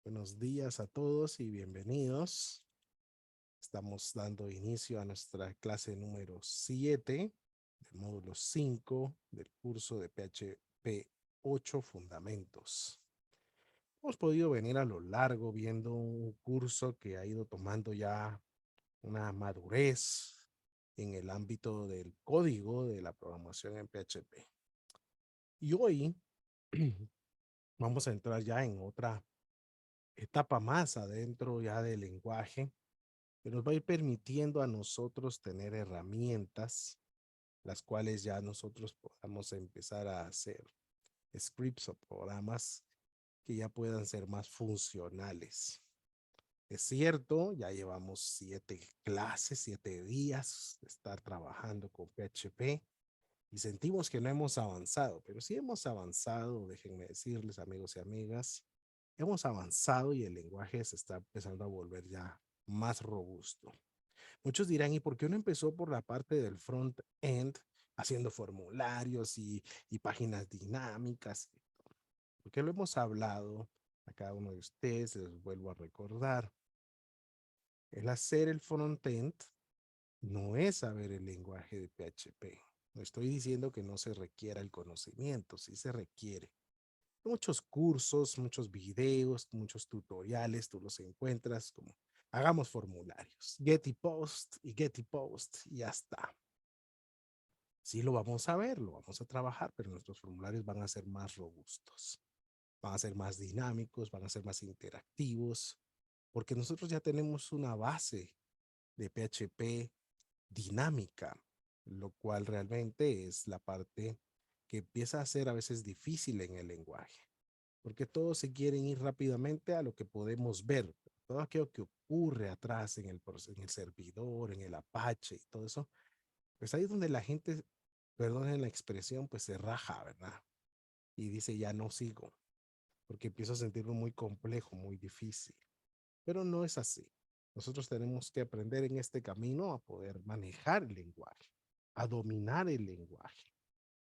Buenos días a todos y bienvenidos. Estamos dando inicio a nuestra clase número 7 del módulo 5 del curso de PHP 8 Fundamentos. Hemos podido venir a lo largo viendo un curso que ha ido tomando ya una madurez en el ámbito del código de la programación en PHP. Y hoy vamos a entrar ya en otra etapa más adentro ya del lenguaje que nos va a ir permitiendo a nosotros tener herramientas, las cuales ya nosotros podamos empezar a hacer scripts o programas que ya puedan ser más funcionales. Es cierto, ya llevamos 7 clases, 7 días de estar trabajando con PHP y sentimos que no hemos avanzado, pero sí hemos avanzado, déjenme decirles, amigos y amigas, hemos avanzado y el lenguaje se está empezando a volver ya más robusto. Muchos dirán, ¿y por qué uno empezó por la parte del front-end haciendo formularios y páginas dinámicas? Porque lo hemos hablado a cada uno de ustedes, les vuelvo a recordar. El hacer el front-end no es saber el lenguaje de PHP. No estoy diciendo que no se requiera el conocimiento, sí se requiere. Muchos cursos, muchos videos, muchos tutoriales, tú los encuentras como hagamos formularios, get y post y ya está. Sí lo vamos a ver, lo vamos a trabajar, pero nuestros formularios van a ser más robustos, van a ser más dinámicos, van a ser más interactivos, porque nosotros ya tenemos una base de PHP dinámica, lo cual realmente es la parte que empieza a ser a veces difícil en el lenguaje, porque todos se quieren ir rápidamente a lo que podemos ver, todo aquello que ocurre atrás en el servidor, en el Apache y todo eso, pues ahí es donde la gente, perdón la expresión, pues se raja, ¿verdad? Y dice, ya no sigo, porque empiezo a sentirlo muy complejo, muy difícil. Pero no es así. Nosotros tenemos que aprender en este camino a poder manejar el lenguaje, a dominar el lenguaje,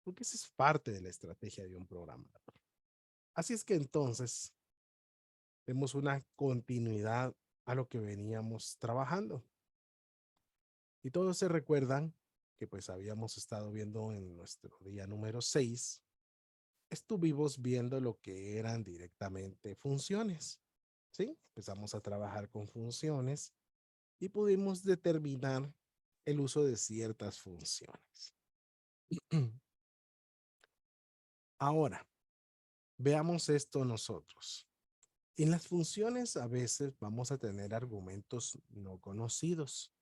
porque esa es parte de la estrategia de un programador. Así es que entonces vemos una continuidad a lo que veníamos trabajando. Y todos se recuerdan que pues habíamos estado viendo en nuestro día número 6, estuvimos viendo lo que eran directamente funciones. ¿Sí? Empezamos a trabajar con funciones y pudimos determinar el uso de ciertas funciones. Ahora, veamos esto nosotros. En las funciones a veces vamos a tener argumentos no conocidos.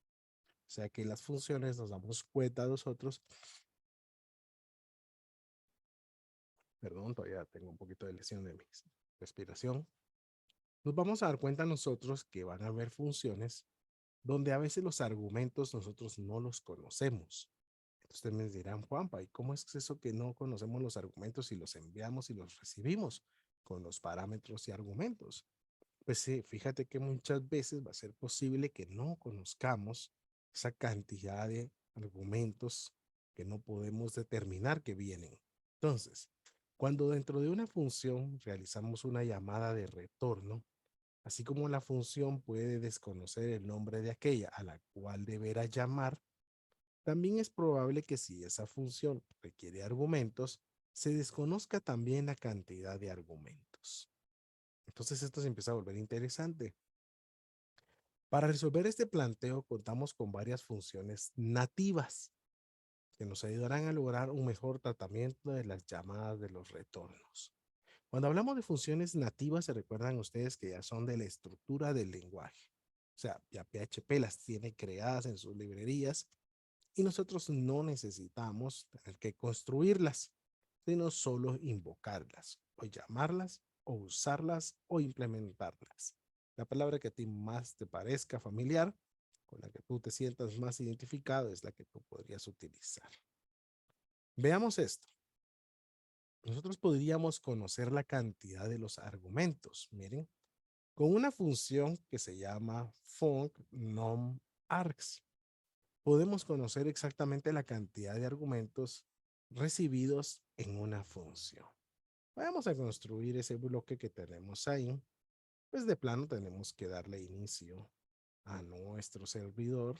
O sea que las funciones nos damos cuenta nosotros, perdón, todavía tengo un poquito de lesión de mi respiración. Nos vamos a dar cuenta nosotros que van a haber funciones donde a veces los argumentos nosotros no los conocemos. Ustedes me dirán, Juanpa, ¿y cómo es eso que no conocemos los argumentos y los enviamos y los recibimos con los parámetros y argumentos? Pues sí, fíjate que muchas veces va a ser posible que no conozcamos esa cantidad de argumentos que no podemos determinar que vienen. Entonces, cuando dentro de una función realizamos una llamada de retorno, así como la función puede desconocer el nombre de aquella a la cual deberá llamar, también es probable que si esa función requiere argumentos, se desconozca también la cantidad de argumentos. Entonces esto se empieza a volver interesante. Para resolver este planteo contamos con varias funciones nativas que nos ayudarán a lograr un mejor tratamiento de las llamadas de los retornos. Cuando hablamos de funciones nativas, se recuerdan ustedes que ya son de la estructura del lenguaje. O sea, ya PHP las tiene creadas en sus librerías y nosotros no necesitamos tener que construirlas, sino solo invocarlas, o llamarlas, o usarlas, o implementarlas. La palabra que a ti más te parezca familiar, con la que tú te sientas más identificado, es la que tú podrías utilizar. Veamos esto. Nosotros podríamos conocer la cantidad de los argumentos. Miren, con una función que se llama funcNumArgs podemos conocer exactamente la cantidad de argumentos recibidos en una función. Vamos a construir ese bloque que tenemos ahí pues de plano tenemos que darle inicio a nuestro servidor.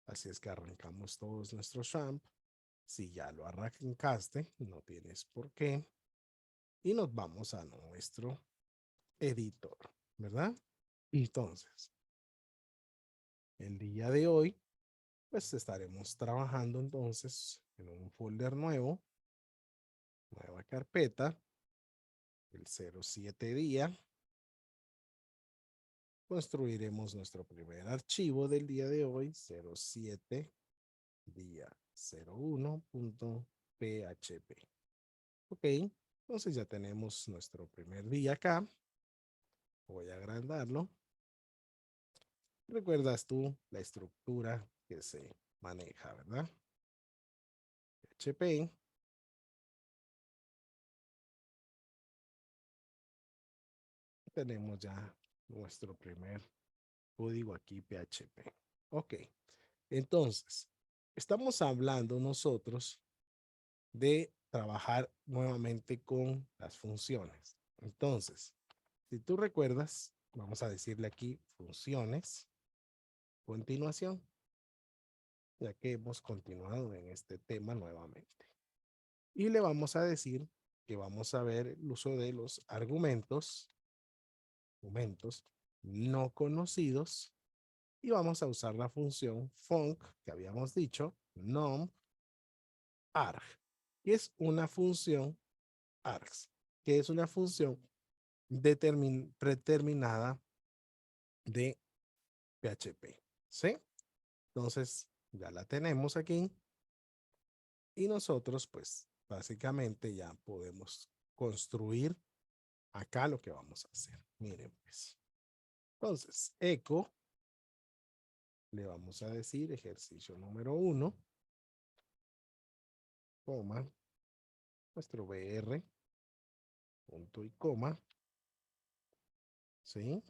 Así es que arrancamos todos nuestro champ. Si ya lo arrancaste, no tienes por qué. Y nos vamos a nuestro editor, ¿verdad? Entonces, el día de hoy, pues estaremos trabajando entonces en un folder nuevo, nueva carpeta, el 07 día. Construiremos nuestro primer archivo del día de hoy, 07 día 01.php. Ok, entonces ya tenemos nuestro primer día acá. Voy a agrandarlo. ¿Recuerdas tú la estructura que se maneja, verdad? PHP. Tenemos ya nuestro primer código aquí, PHP. Ok, entonces, estamos hablando nosotros de trabajar nuevamente con las funciones. Entonces, si tú recuerdas, vamos a decirle aquí funciones, continuación, ya que hemos continuado en este tema nuevamente. Y le vamos a decir que vamos a ver el uso de los argumentos no conocidos y vamos a usar la función func que habíamos dicho, num arg, que es una función args, que es una función predeterminada de PHP, ¿sí? Entonces, ya la tenemos aquí y nosotros, pues, básicamente ya podemos construir acá lo que vamos a hacer. Miren, pues. Entonces, echo, le vamos a decir ejercicio número 1, coma, nuestro BR, punto y coma, ¿sí?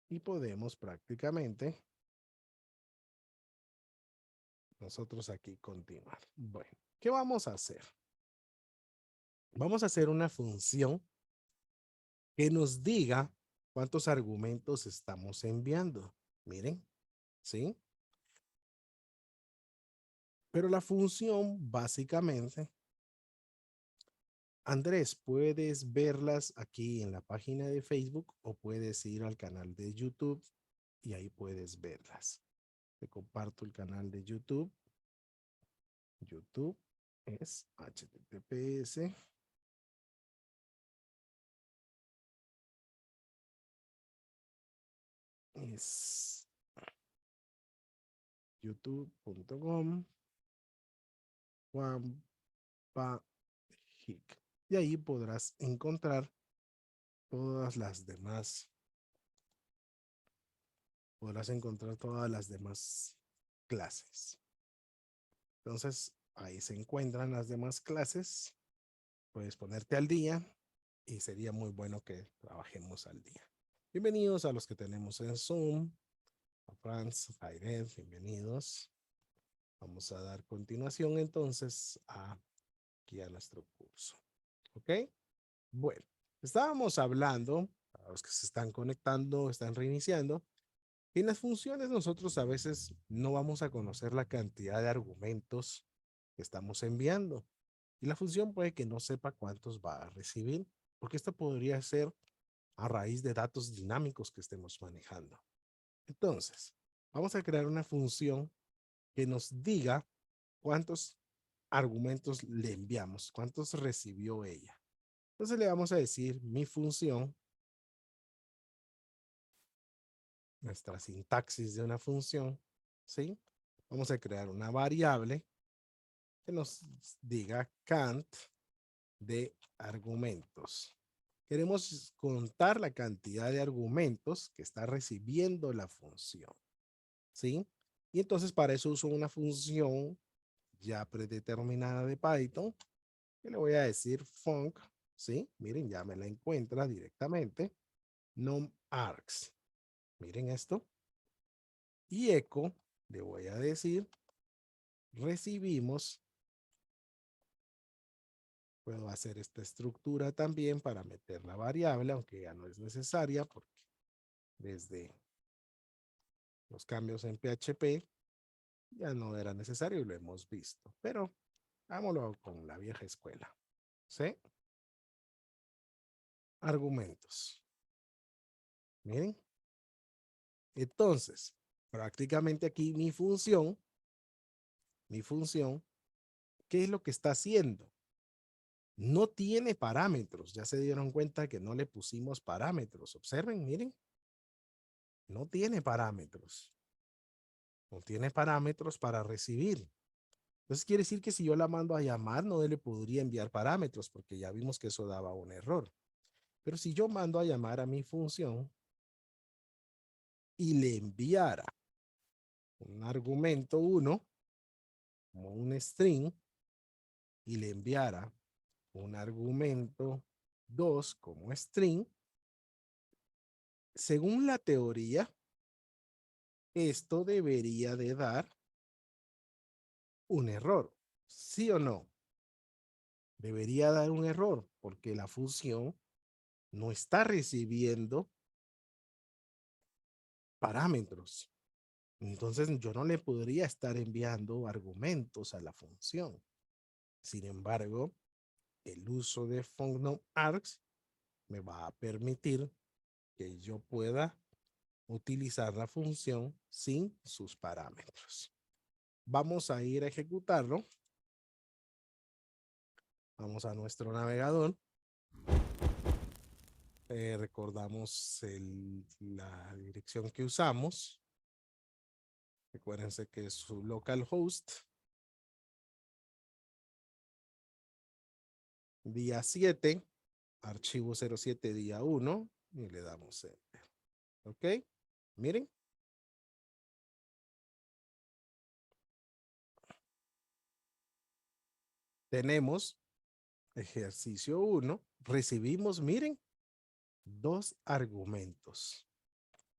Y podemos prácticamente nosotros aquí continuar. Bueno, ¿qué vamos a hacer? Vamos a hacer una función que nos diga cuántos argumentos estamos enviando. Miren, ¿sí? Pero la función básicamente, Andrés, puedes verlas aquí en la página de Facebook o puedes ir al canal de YouTube y ahí puedes verlas. Te comparto el canal de YouTube. YouTube es https es youtube.com Juanpa Hick. Y ahí podrás encontrar todas las demás, clases. Entonces, ahí se encuentran las demás clases. Puedes ponerte al día y sería muy bueno que trabajemos al día. Bienvenidos a los que tenemos en Zoom. A Franz, a Irene, bienvenidos. Vamos a dar continuación entonces aquí a nuestro curso. ¿Ok? Bueno, estábamos hablando, a los que se están conectando, están reiniciando, en las funciones nosotros a veces no vamos a conocer la cantidad de argumentos que estamos enviando. Y la función puede que no sepa cuántos va a recibir, porque esto podría ser a raíz de datos dinámicos que estemos manejando. Entonces, vamos a crear una función que nos diga cuántos argumentos le enviamos, cuántos recibió ella. Entonces le vamos a decir mi función, nuestra sintaxis de una función, ¿sí? Vamos a crear una variable que nos diga count de argumentos. Queremos contar la cantidad de argumentos que está recibiendo la función, ¿sí? Y entonces para eso uso una función ya predeterminada de Python, que le voy a decir func, ¿sí? Miren, ya me la encuentra directamente, numargs. Miren esto. Y echo, le voy a decir, recibimos Puedo hacer esta estructura también para meter la variable, aunque ya no es necesaria porque desde los cambios en PHP ya no era necesario y lo hemos visto. Pero hagámoslo con la vieja escuela. ¿Sí? Argumentos. Miren. Entonces, prácticamente aquí mi función, ¿qué es lo que está haciendo? No tiene parámetros. Ya se dieron cuenta que no le pusimos parámetros. Observen, miren. No tiene parámetros. No tiene parámetros para recibir. Entonces quiere decir que si yo la mando a llamar, no le podría enviar parámetros porque ya vimos que eso daba un error. Pero si yo mando a llamar a mi función y le enviara un argumento 1 como un string y le enviara un argumento 2 como string, según la teoría, esto debería de dar un error. ¿Sí o no? Debería dar un error porque la función no está recibiendo parámetros. Entonces yo no le podría estar enviando argumentos a la función. Sin embargo, el uso de functionArgs me va a permitir que yo pueda utilizar la función sin sus parámetros. Vamos a ir a ejecutarlo. Vamos a nuestro navegador. Recordamos la dirección que usamos. Recuérdense que es su localhost. Día 7, archivo 07 día 1 y le damos enter. ¿Ok? Miren. Tenemos ejercicio 1. Recibimos, miren, 2 argumentos.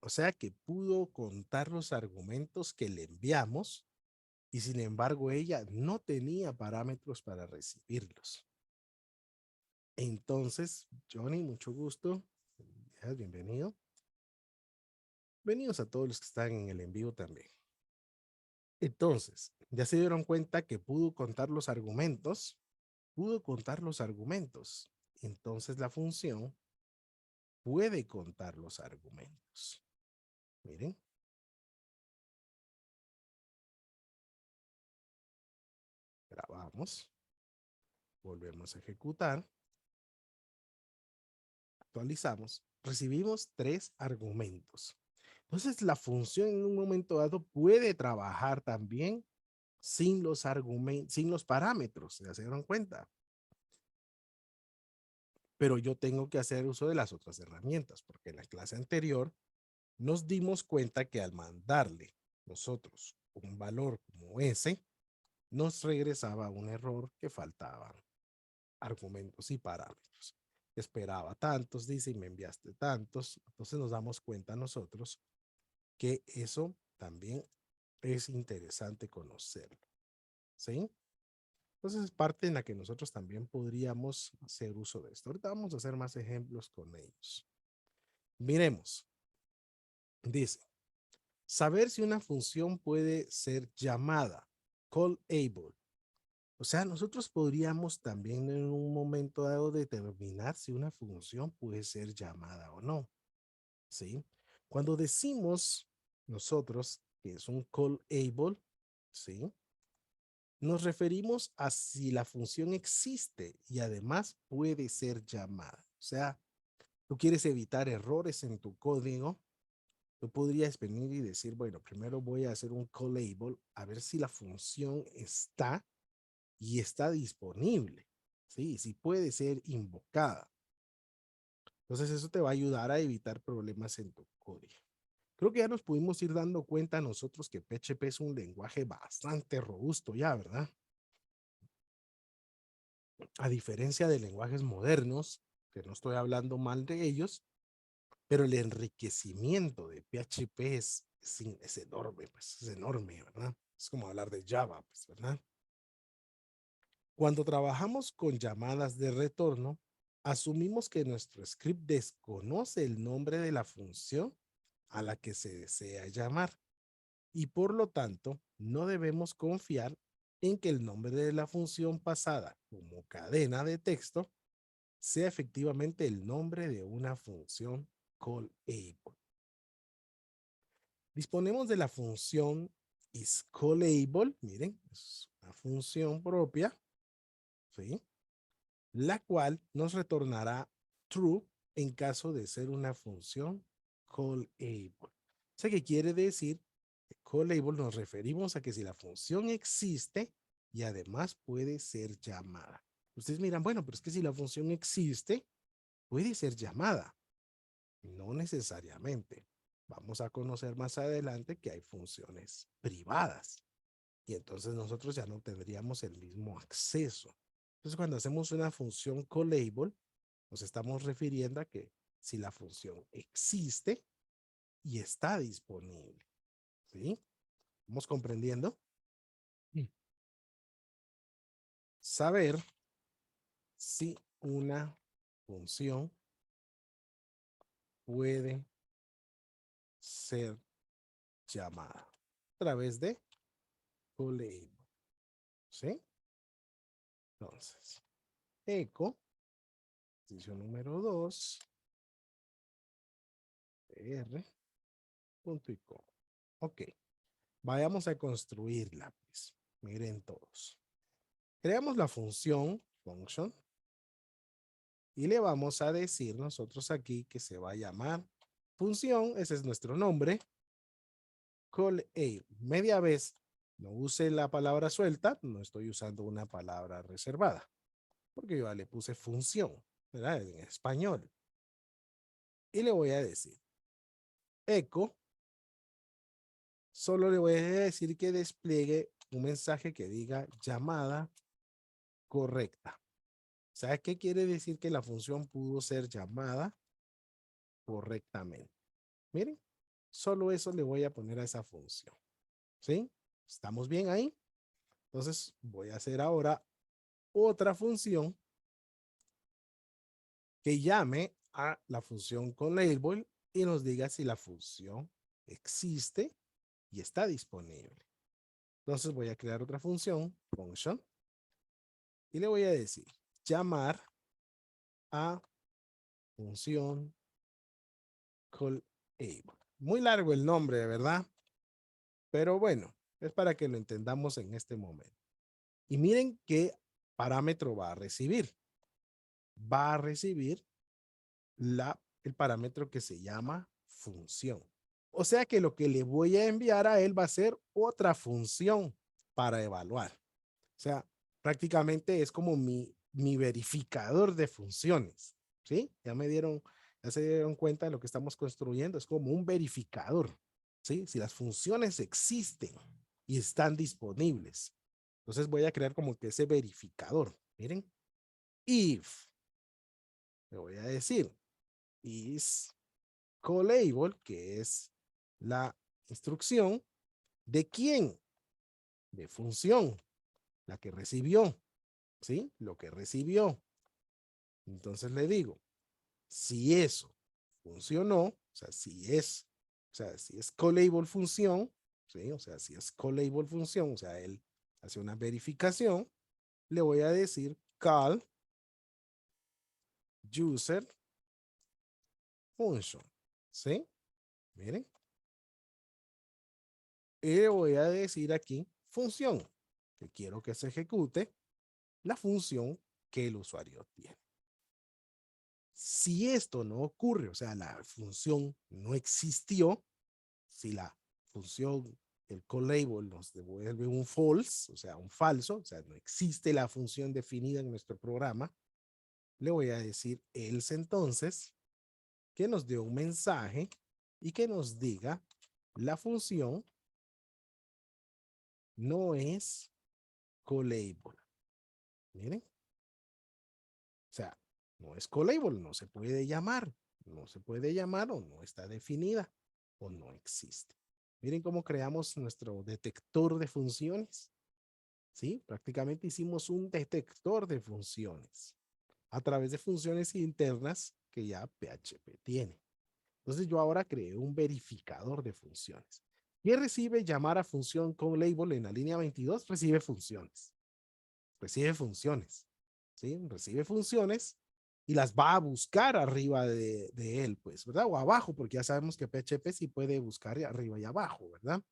O sea que pudo contar los argumentos que le enviamos y sin embargo ella no tenía parámetros para recibirlos. Entonces, Johnny, mucho gusto. Bienvenido. Bienvenidos a todos los que están en el en vivo también. Entonces, ya se dieron cuenta que pudo contar los argumentos. Pudo contar los argumentos. Entonces la función puede contar los argumentos. Miren. Grabamos. Volvemos a ejecutar. Actualizamos. Recibimos 3 argumentos. Entonces la función en un momento dado puede trabajar también sin los argumentos, sin los parámetros, ¿ya se dieron cuenta? Pero yo tengo que hacer uso de las otras herramientas, porque en la clase anterior nos dimos cuenta que al mandarle nosotros un valor como ese, nos regresaba un error que faltaban argumentos y parámetros. Esperaba tantos, dice, y me enviaste tantos. Entonces nos damos cuenta nosotros que eso también es interesante conocerlo. ¿Sí? Entonces es parte en la que nosotros también podríamos hacer uso de esto. Ahorita vamos a hacer más ejemplos con ellos. Miremos. Dice, saber si una función puede ser llamada, callable. O sea, nosotros podríamos también en un momento dado determinar si una función puede ser llamada o no. ¿Sí? Cuando decimos nosotros que es un callable, ¿sí? Nos referimos a si la función existe y además puede ser llamada. O sea, tú quieres evitar errores en tu código, tú podrías venir y decir, bueno, primero voy a hacer un callable a ver si la función está y está disponible. Sí, si puede ser invocada. Entonces eso te va a ayudar a evitar problemas en tu código. Creo que ya nos pudimos ir dando cuenta nosotros que PHP es un lenguaje bastante robusto ya, ¿verdad? A diferencia de lenguajes modernos, que no estoy hablando mal de ellos, pero el enriquecimiento de PHP es enorme, pues es enorme, ¿verdad? Es como hablar de Java, pues, ¿verdad? Cuando trabajamos con llamadas de retorno, asumimos que nuestro script desconoce el nombre de la función a la que se desea llamar y por lo tanto no debemos confiar en que el nombre de la función pasada como cadena de texto sea efectivamente el nombre de una función callable. Disponemos de la función isCallable, miren, es una función propia, ¿sí? La cual nos retornará true en caso de ser una función callable. O sea, que quiere decir que callable nos referimos a que si la función existe y además puede ser llamada. Ustedes miran, bueno, pero es que si la función existe, puede ser llamada. No necesariamente. Vamos a conocer más adelante que hay funciones privadas y entonces nosotros ya no tendríamos el mismo acceso. Entonces, cuando hacemos una función callable, nos estamos refiriendo a que si la función existe y está disponible. ¿Sí? ¿Vamos comprendiendo? Saber si una función puede ser llamada a través de callable. ¿Sí? Entonces, eco, ejercicio número 2, r, punto y coma. Ok, vayamos a construirla, pues. Miren todos. Creamos la función, function, y le vamos a decir nosotros aquí que se va a llamar función, ese es nuestro nombre, call a. Media vez no use la palabra suelta, no estoy usando una palabra reservada, porque yo ya le puse función, ¿verdad? En español. Y le voy a decir, echo, solo le voy a decir que despliegue un mensaje que diga llamada correcta. ¿Sabes qué quiere decir que la función pudo ser llamada correctamente? Miren, solo eso le voy a poner a esa función. ¿Sí? ¿Estamos bien ahí? Entonces voy a hacer ahora otra función que llame a la función callable y nos diga si la función existe y está disponible. Entonces voy a crear otra función, function, y le voy a decir llamar a función callable. Muy largo el nombre, ¿verdad? Pero bueno, es para que lo entendamos en este momento. Y miren qué parámetro va a recibir. Va a recibir el parámetro que se llama función. O sea que lo que le voy a enviar a él va a ser otra función para evaluar. O sea, prácticamente es como mi verificador de funciones. ¿Sí? Ya se dieron cuenta de lo que estamos construyendo. Es como un verificador. ¿Sí? Si las funciones existen y están disponibles. Entonces voy a crear como que ese verificador. Miren. If. Le voy a decir. Is callable, que es la instrucción de quién, de función, la que recibió, ¿sí? Lo que recibió. Entonces le digo, si eso funcionó, o sea, si es callable función, ¿sí? O sea, si es callable función, o sea, él hace una verificación, le voy a decir call user function, ¿sí? Miren. Y le voy a decir aquí función, que quiero que se ejecute la función que el usuario tiene. Si esto no ocurre, o sea, la función no existió, si la función, el callable nos devuelve un false, o sea, un falso, o sea, no existe la función definida en nuestro programa, le voy a decir else entonces, que nos dé un mensaje y que nos diga la función no es callable. Miren. O sea, no es callable, no se puede llamar, no se puede llamar o no está definida o no existe. Miren cómo creamos nuestro detector de funciones. ¿sí? Prácticamente hicimos un detector de funciones a través de funciones internas que ya PHP tiene. Entonces yo ahora creé un verificador de funciones. ¿Qué recibe llamar a función con label en la línea 22? Recibe funciones. Recibe funciones. ¿Sí? Recibe funciones y las va a buscar arriba de él, pues, ¿verdad? O abajo, porque ya sabemos que PHP sí puede buscar arriba y abajo, ¿verdad?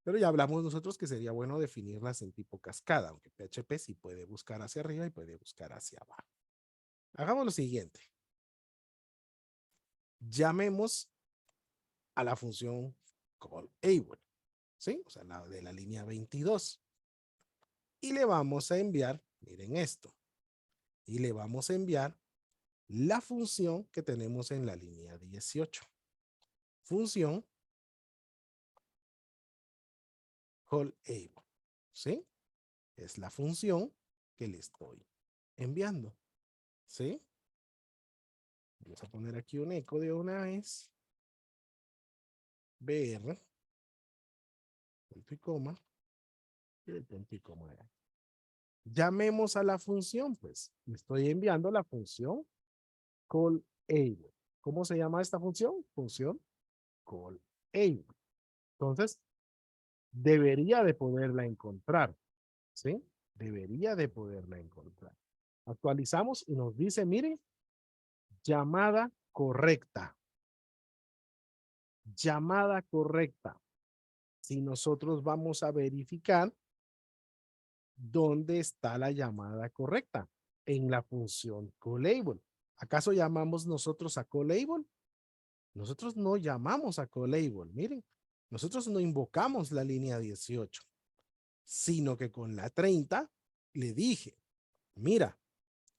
Pero ya hablamos nosotros que sería bueno definirlas en tipo cascada, aunque PHP sí puede buscar hacia arriba y puede buscar hacia abajo. Hagamos lo siguiente. Llamemos a la función callable, ¿sí? O sea, la de la línea 22. Y le vamos a enviar, miren esto, y le vamos a enviar la función que tenemos en la línea 18. Función callable, ¿sí? Es la función que le estoy enviando, ¿sí? Vamos a poner aquí un eco de una vez. Br, punto y coma, y el punto y coma. Llamemos a la función, pues. Le estoy enviando la función callable. ¿Cómo se llama esta función? Función callable. Entonces, debería de poderla encontrar, ¿sí? Debería de poderla encontrar. Actualizamos y nos dice, miren, llamada correcta. Llamada correcta. Si nosotros vamos a verificar dónde está la llamada correcta, en la función callable. ¿Acaso llamamos nosotros a callable? Nosotros no llamamos a callable, miren. Nosotros no invocamos la línea 18, sino que con la 30 le dije, mira,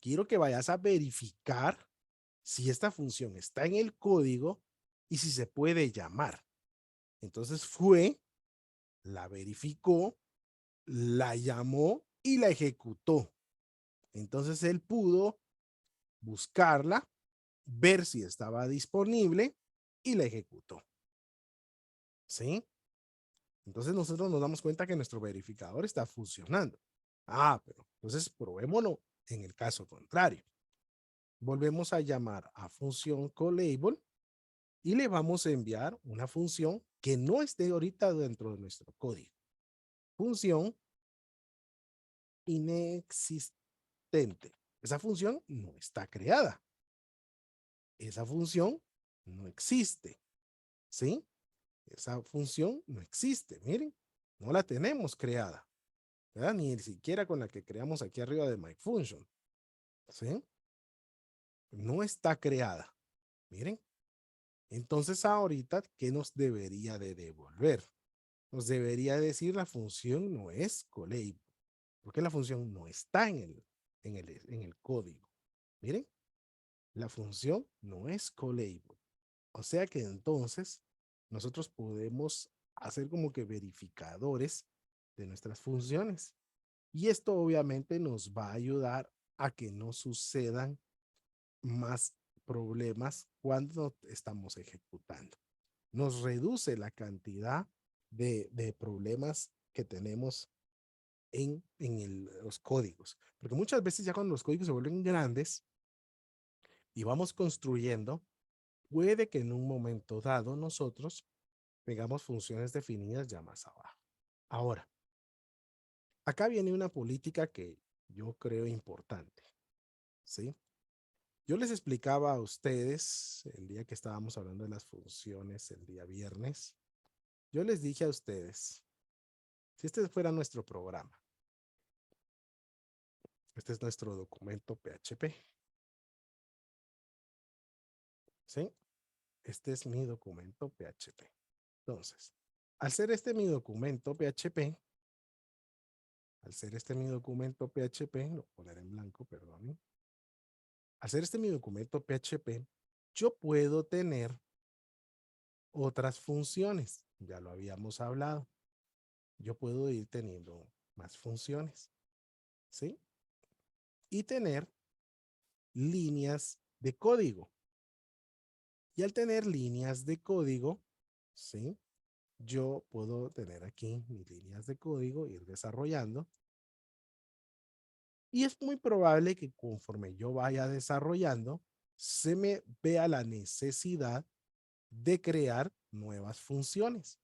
quiero que vayas a verificar si esta función está en el código y si se puede llamar. Entonces fue, la verificó, la llamó y la ejecutó. Entonces él pudo buscarla, ver si estaba disponible y la ejecutó. ¿Sí? Entonces nosotros nos damos cuenta que nuestro verificador está funcionando. Ah, pero entonces probémoslo en el caso contrario. Volvemos a llamar a función callable y le vamos a enviar una función que no esté ahorita dentro de nuestro código. Función inexistente. Esa función no está creada. Esa función no existe. ¿Sí? Esa función no existe. Miren, no la tenemos creada. ¿Verdad? Ni siquiera con la que creamos aquí arriba de MyFunction. ¿Sí? No está creada. Miren. Entonces ahorita, ¿qué nos debería de devolver? Nos debería decir la función no es callable, porque la función no está en el código. Miren, la función no es callable. O sea que entonces nosotros podemos hacer como que verificadores de nuestras funciones. Y esto obviamente nos va a ayudar a que no sucedan más problemas cuando estamos ejecutando. Nos reduce la cantidad de problemas que tenemos los códigos. Porque muchas veces ya cuando los códigos se vuelven grandes y vamos construyendo, puede que en un momento dado nosotros tengamos funciones definidas ya más abajo. Ahora, acá viene una política que yo creo importante, ¿sí? Yo les explicaba a ustedes el día que estábamos hablando de las funciones, el día viernes, yo les dije a ustedes, si este fuera nuestro programa, este es nuestro documento PHP, ¿sí? Este es mi documento PHP. Entonces, al ser este mi documento PHP, al ser este mi documento PHP, lo voy a poner en blanco, perdón. Al ser este mi documento PHP, yo puedo tener otras funciones. Ya lo habíamos hablado. Yo puedo ir teniendo más funciones, ¿sí? Y tener líneas de código. Y al tener líneas de código, ¿sí? Yo puedo tener aquí mis líneas de código, ir desarrollando Y es muy probable que conforme yo vaya desarrollando, se me vea la necesidad de crear nuevas funciones.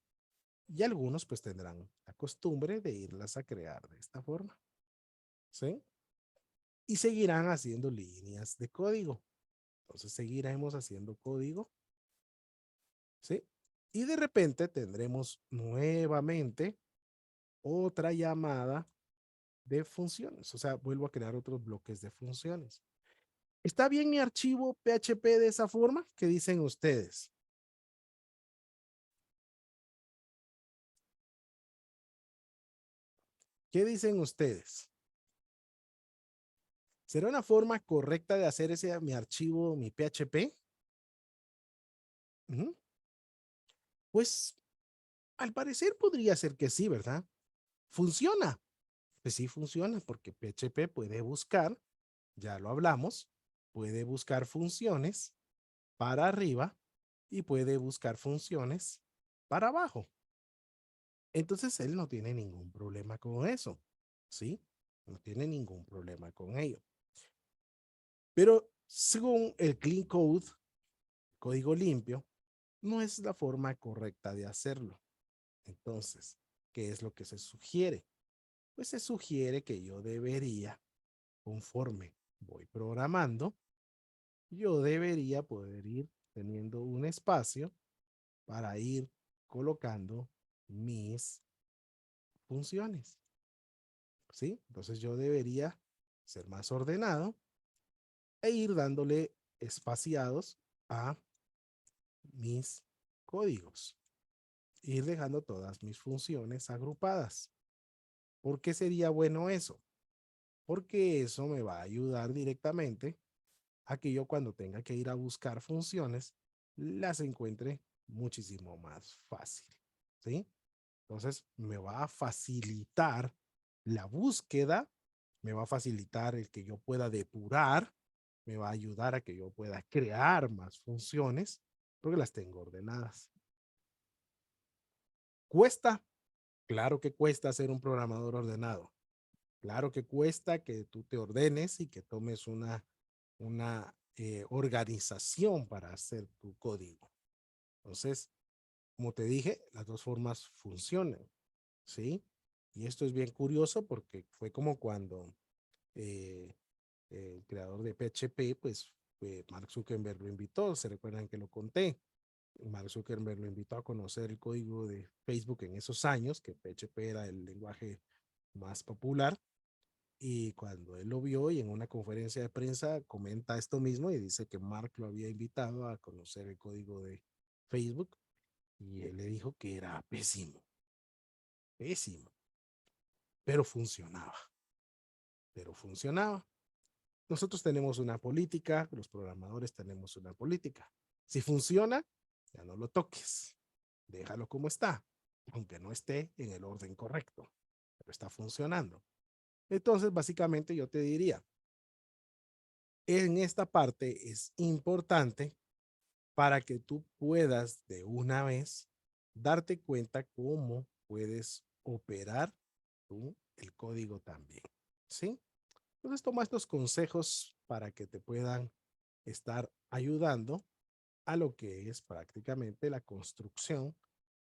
Y algunos pues tendrán la costumbre de irlas a crear de esta forma, ¿sí? Y seguirán haciendo líneas de código. Entonces seguiremos haciendo código, ¿sí? Y de repente tendremos nuevamente otra llamada de funciones. O sea, vuelvo a crear otros bloques de funciones. ¿Está bien mi archivo PHP de esa forma? ¿Qué dicen ustedes? ¿Qué dicen ustedes? ¿Será una forma correcta de hacer ese mi archivo, mi PHP? Ujú. Pues al parecer podría ser que sí, ¿verdad? Funciona. Pues sí funciona porque PHP puede buscar, ya lo hablamos, puede buscar funciones para arriba y puede buscar funciones para abajo. Entonces él no tiene ningún problema con eso, ¿sí? No tiene ningún problema con ello. Pero según el Clean Code, código limpio, no es la forma correcta de hacerlo. Entonces, ¿qué es lo que se sugiere? Pues se sugiere que yo debería, conforme voy programando, yo debería poder ir teniendo un espacio para ir colocando mis funciones, ¿sí? Entonces yo debería ser más ordenado e ir dándole espaciados a mis códigos, ir dejando todas mis funciones agrupadas. ¿Por qué sería bueno eso? Porque eso me va a ayudar directamente a que yo cuando tenga que ir a buscar funciones, las encuentre muchísimo más fácil, ¿sí? Entonces me va a facilitar la búsqueda, me va a facilitar el que yo pueda depurar, me va a ayudar a que yo pueda crear más funciones porque las tengo ordenadas. ¿Cuesta? Claro que cuesta ser un programador ordenado. Claro que cuesta que tú te ordenes y que tomes una organización para hacer tu código. Entonces, como te dije, las dos formas funcionan, ¿sí? Y esto es bien curioso porque fue como cuando eh, el creador de PHP, pues Mark Zuckerberg lo invitó, se recuerdan que lo conté. Mark Zuckerberg lo invitó a conocer el código de Facebook en esos años, que PHP era el lenguaje más popular. Y cuando él lo vio y en una conferencia de prensa comenta esto mismo y dice que Mark lo había invitado a conocer el código de Facebook y él le dijo que era pésimo, pésimo, pero funcionaba, pero funcionaba. Nosotros tenemos una política, los programadores tenemos una política. Si funciona, ya no lo toques, déjalo como está, aunque no esté en el orden correcto, pero está funcionando. Entonces, básicamente yo te diría, en esta parte es importante para que tú puedas de una vez darte cuenta cómo puedes operar tú el código también, ¿sí? Entonces toma estos consejos para que te puedan estar ayudando a lo que es prácticamente la construcción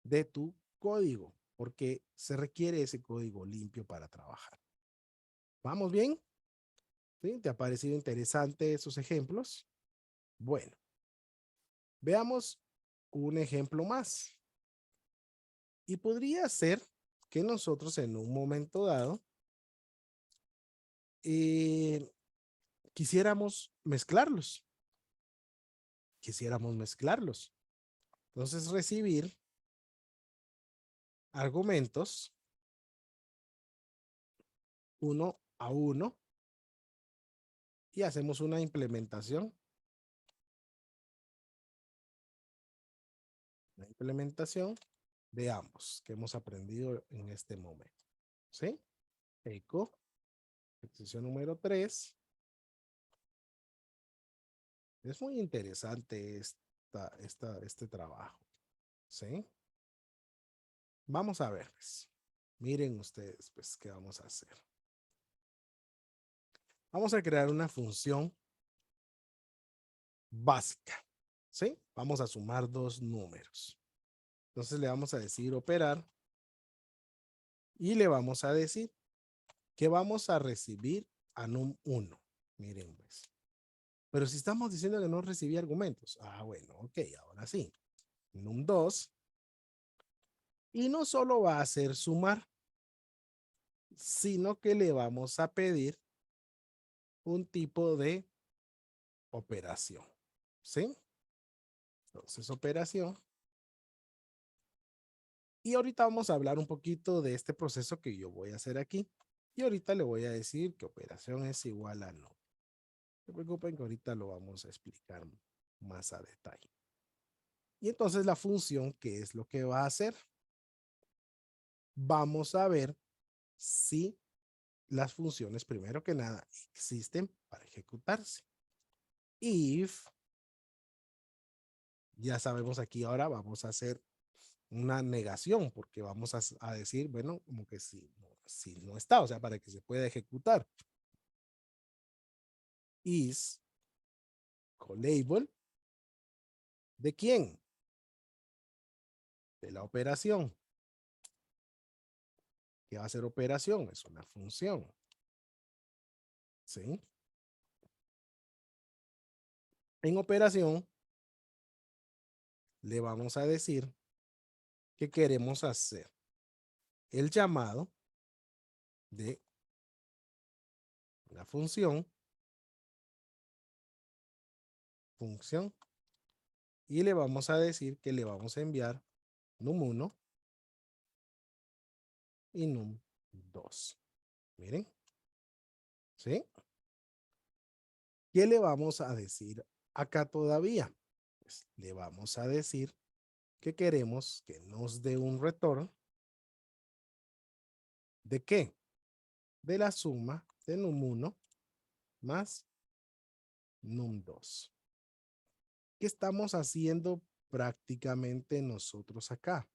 de tu código, porque se requiere ese código limpio para trabajar. ¿Vamos bien? ¿Sí? ¿Te ha parecido interesante esos ejemplos? Bueno, veamos un ejemplo más. Y podría ser que nosotros en un momento dado eh, quisiéramos mezclarlos, quisiéramos mezclarlos. Entonces recibir argumentos uno a uno y hacemos una implementación de ambos que hemos aprendido en este momento. ¿Sí? Eco, ejercicio número 3. Es muy interesante este trabajo. ¿Sí? Vamos a ver. Pues. Miren ustedes, pues, ¿qué vamos a hacer? Vamos a crear una función básica, ¿sí? Vamos a sumar dos números. Entonces le vamos a decir operar y le vamos a decir que vamos a recibir a num1. Miren, pues. Pero si estamos diciendo que no recibí argumentos. Ah, bueno, ok, ahora sí. Num2. Y no solo va a hacer sumar, sino que le vamos a pedir un tipo de operación. ¿Sí? Entonces, operación. Y ahorita vamos a hablar un poquito de este proceso que yo voy a hacer aquí. Y ahorita le voy a decir que operación es igual a no. No se preocupen que ahorita lo vamos a explicar más a detalle. Y entonces la función, ¿qué es lo que va a hacer? Vamos a ver si las funciones, primero que nada, existen para ejecutarse. If, ya sabemos aquí ahora, vamos a hacer una negación, porque vamos a decir, bueno, como que si no está, o sea, para que se pueda ejecutar. Is callable, ¿de quién? De la operación. ¿Qué va a ser operación? Es una función. ¿Sí? En operación, le vamos a decir que queremos hacer el llamado de la función, y le vamos a decir que le vamos a enviar num1 y num2. Miren, ¿sí? ¿Qué le vamos a decir acá todavía? Pues le vamos a decir que queremos que nos dé un retorno. ¿De qué? De la suma de num1 más num2. ¿Qué estamos haciendo prácticamente nosotros acá?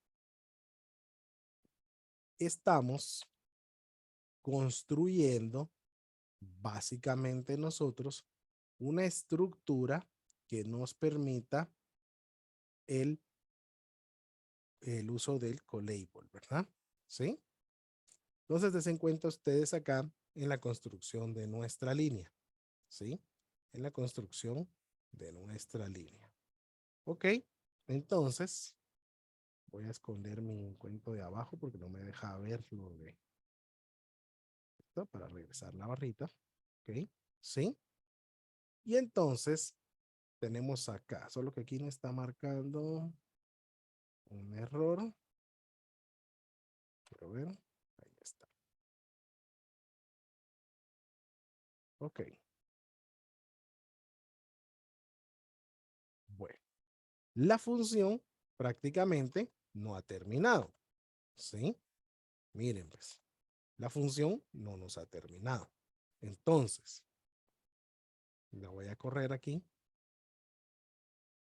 Estamos construyendo básicamente nosotros una estructura que nos permita el uso del callable, ¿verdad? ¿Sí? Entonces, desen cuenta ustedes acá en la construcción de nuestra línea, ¿sí? En la construcción de nuestra línea. Ok, entonces voy a esconder mi cuento de abajo porque no me deja ver lo de esto para regresar la barrita. Ok, ¿sí? Y entonces tenemos acá, solo que aquí me está marcando un error. Quiero ver, ahí está. Ok, bueno. La función prácticamente no ha terminado, ¿sí? Miren, pues, la función no nos ha terminado. Entonces, la voy a correr aquí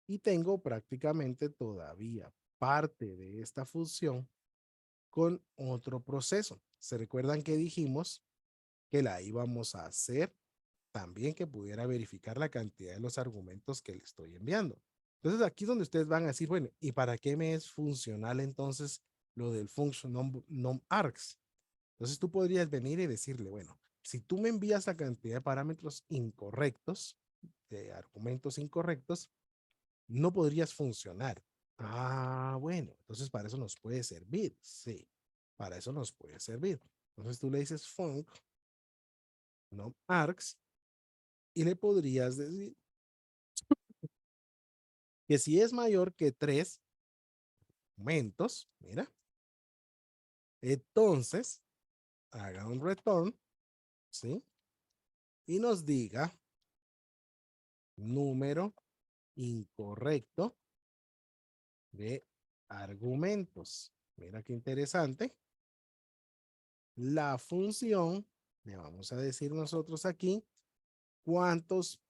y tengo prácticamente todavía parte de esta función con otro proceso. ¿Se recuerdan que dijimos que la íbamos a hacer también que pudiera verificar la cantidad de los argumentos que le estoy enviando? Entonces aquí es donde ustedes van a decir, bueno, ¿y para qué me es funcional entonces lo del function num-args? Entonces tú podrías venir y decirle, bueno, si tú me envías la cantidad de parámetros incorrectos, de argumentos incorrectos, no podrías funcionar. Ah, bueno, entonces para eso nos puede servir. Sí, para eso nos puede servir. Entonces tú le dices func, num-args, y le podrías decir que si es mayor que 3 argumentos, mira, entonces haga un return, ¿sí? Y nos diga número incorrecto de argumentos. Mira qué interesante. La función, le vamos a decir nosotros aquí, cuántos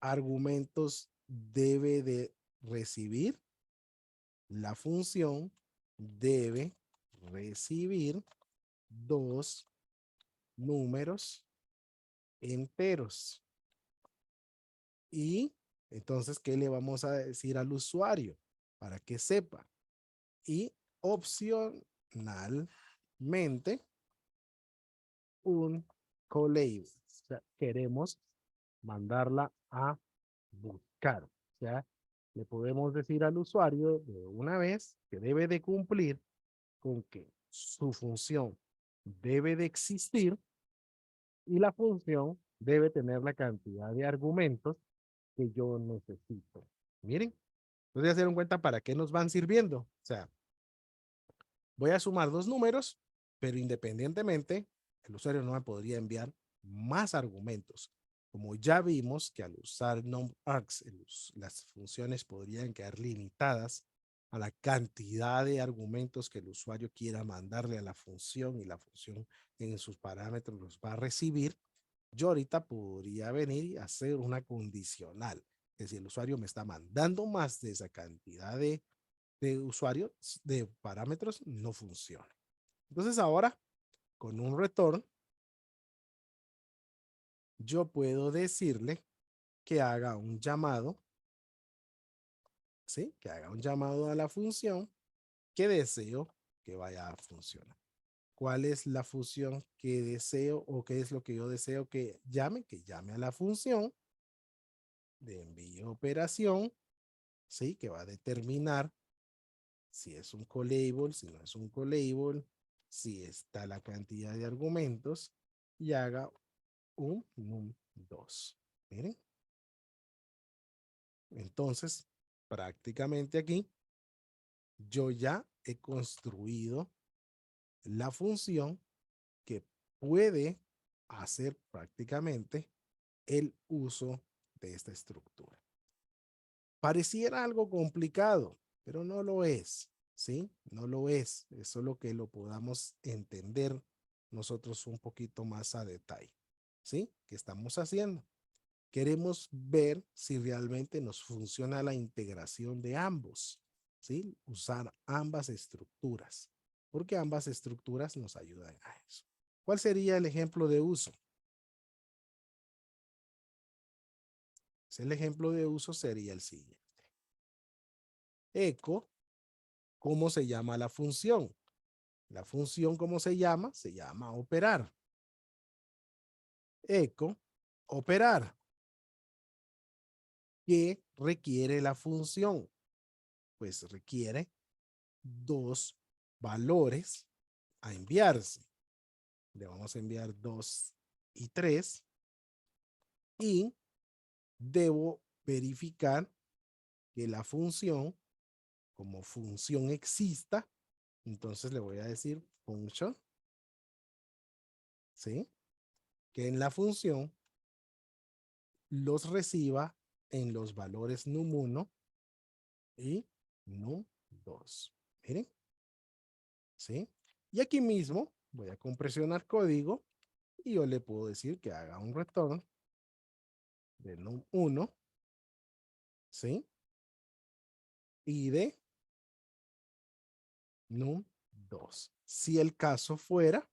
argumentos debe de recibir. La función debe recibir dos números enteros. Y entonces, ¿qué le vamos a decir al usuario? Para que sepa. Y opcionalmente, un colabel. O sea, queremos mandarla a buscar. O sea, le podemos decir al usuario de una vez que debe de cumplir con que su función debe de existir y la función debe tener la cantidad de argumentos que yo necesito. Miren, entonces ya se dieron cuenta para qué nos van sirviendo. O sea, voy a sumar dos números, pero independientemente, el usuario no me podría enviar más argumentos. Como ya vimos que al usar numargs, las funciones podrían quedar limitadas a la cantidad de argumentos que el usuario quiera mandarle a la función y la función en sus parámetros los va a recibir. Yo ahorita podría venir y hacer una condicional. Es decir, el usuario me está mandando más de esa cantidad de usuarios, de parámetros, no funciona. Entonces ahora, con un return, yo puedo decirle que haga un llamado, ¿sí? Que haga un llamado a la función que deseo que vaya a funcionar. ¿Cuál es la función que deseo o qué es lo que yo deseo que llame? Que llame a la función de envío operación, ¿sí? Que va a determinar si es un colabel, si no es un colabel, si está la cantidad de argumentos y haga un num2. Miren. Entonces, prácticamente aquí, yo ya he construido la función que puede hacer prácticamente el uso de esta estructura. Pareciera algo complicado, pero no lo es, ¿sí? No lo es. Es solo que lo podamos entender nosotros un poquito más a detalle, ¿sí? ¿Qué estamos haciendo? Queremos ver si realmente nos funciona la integración de ambos, ¿sí? Usar ambas estructuras, porque ambas estructuras nos ayudan a eso. ¿Cuál sería el ejemplo de uso? El ejemplo de uso sería el siguiente. Echo, ¿cómo se llama la función? La función, ¿cómo se llama? Se llama operar. Echo, operar. ¿Qué requiere la función? Pues requiere dos valores a enviarse. Le vamos a enviar 2 y 3 y debo verificar que la función, como función exista, entonces le voy a decir function, ¿sí? Que en la función los reciba en los valores num1 y num2. Miren, ¿sí? Y aquí mismo voy a compresionar código y yo le puedo decir que haga un return de num1, ¿sí? Y de num2. Si el caso fuera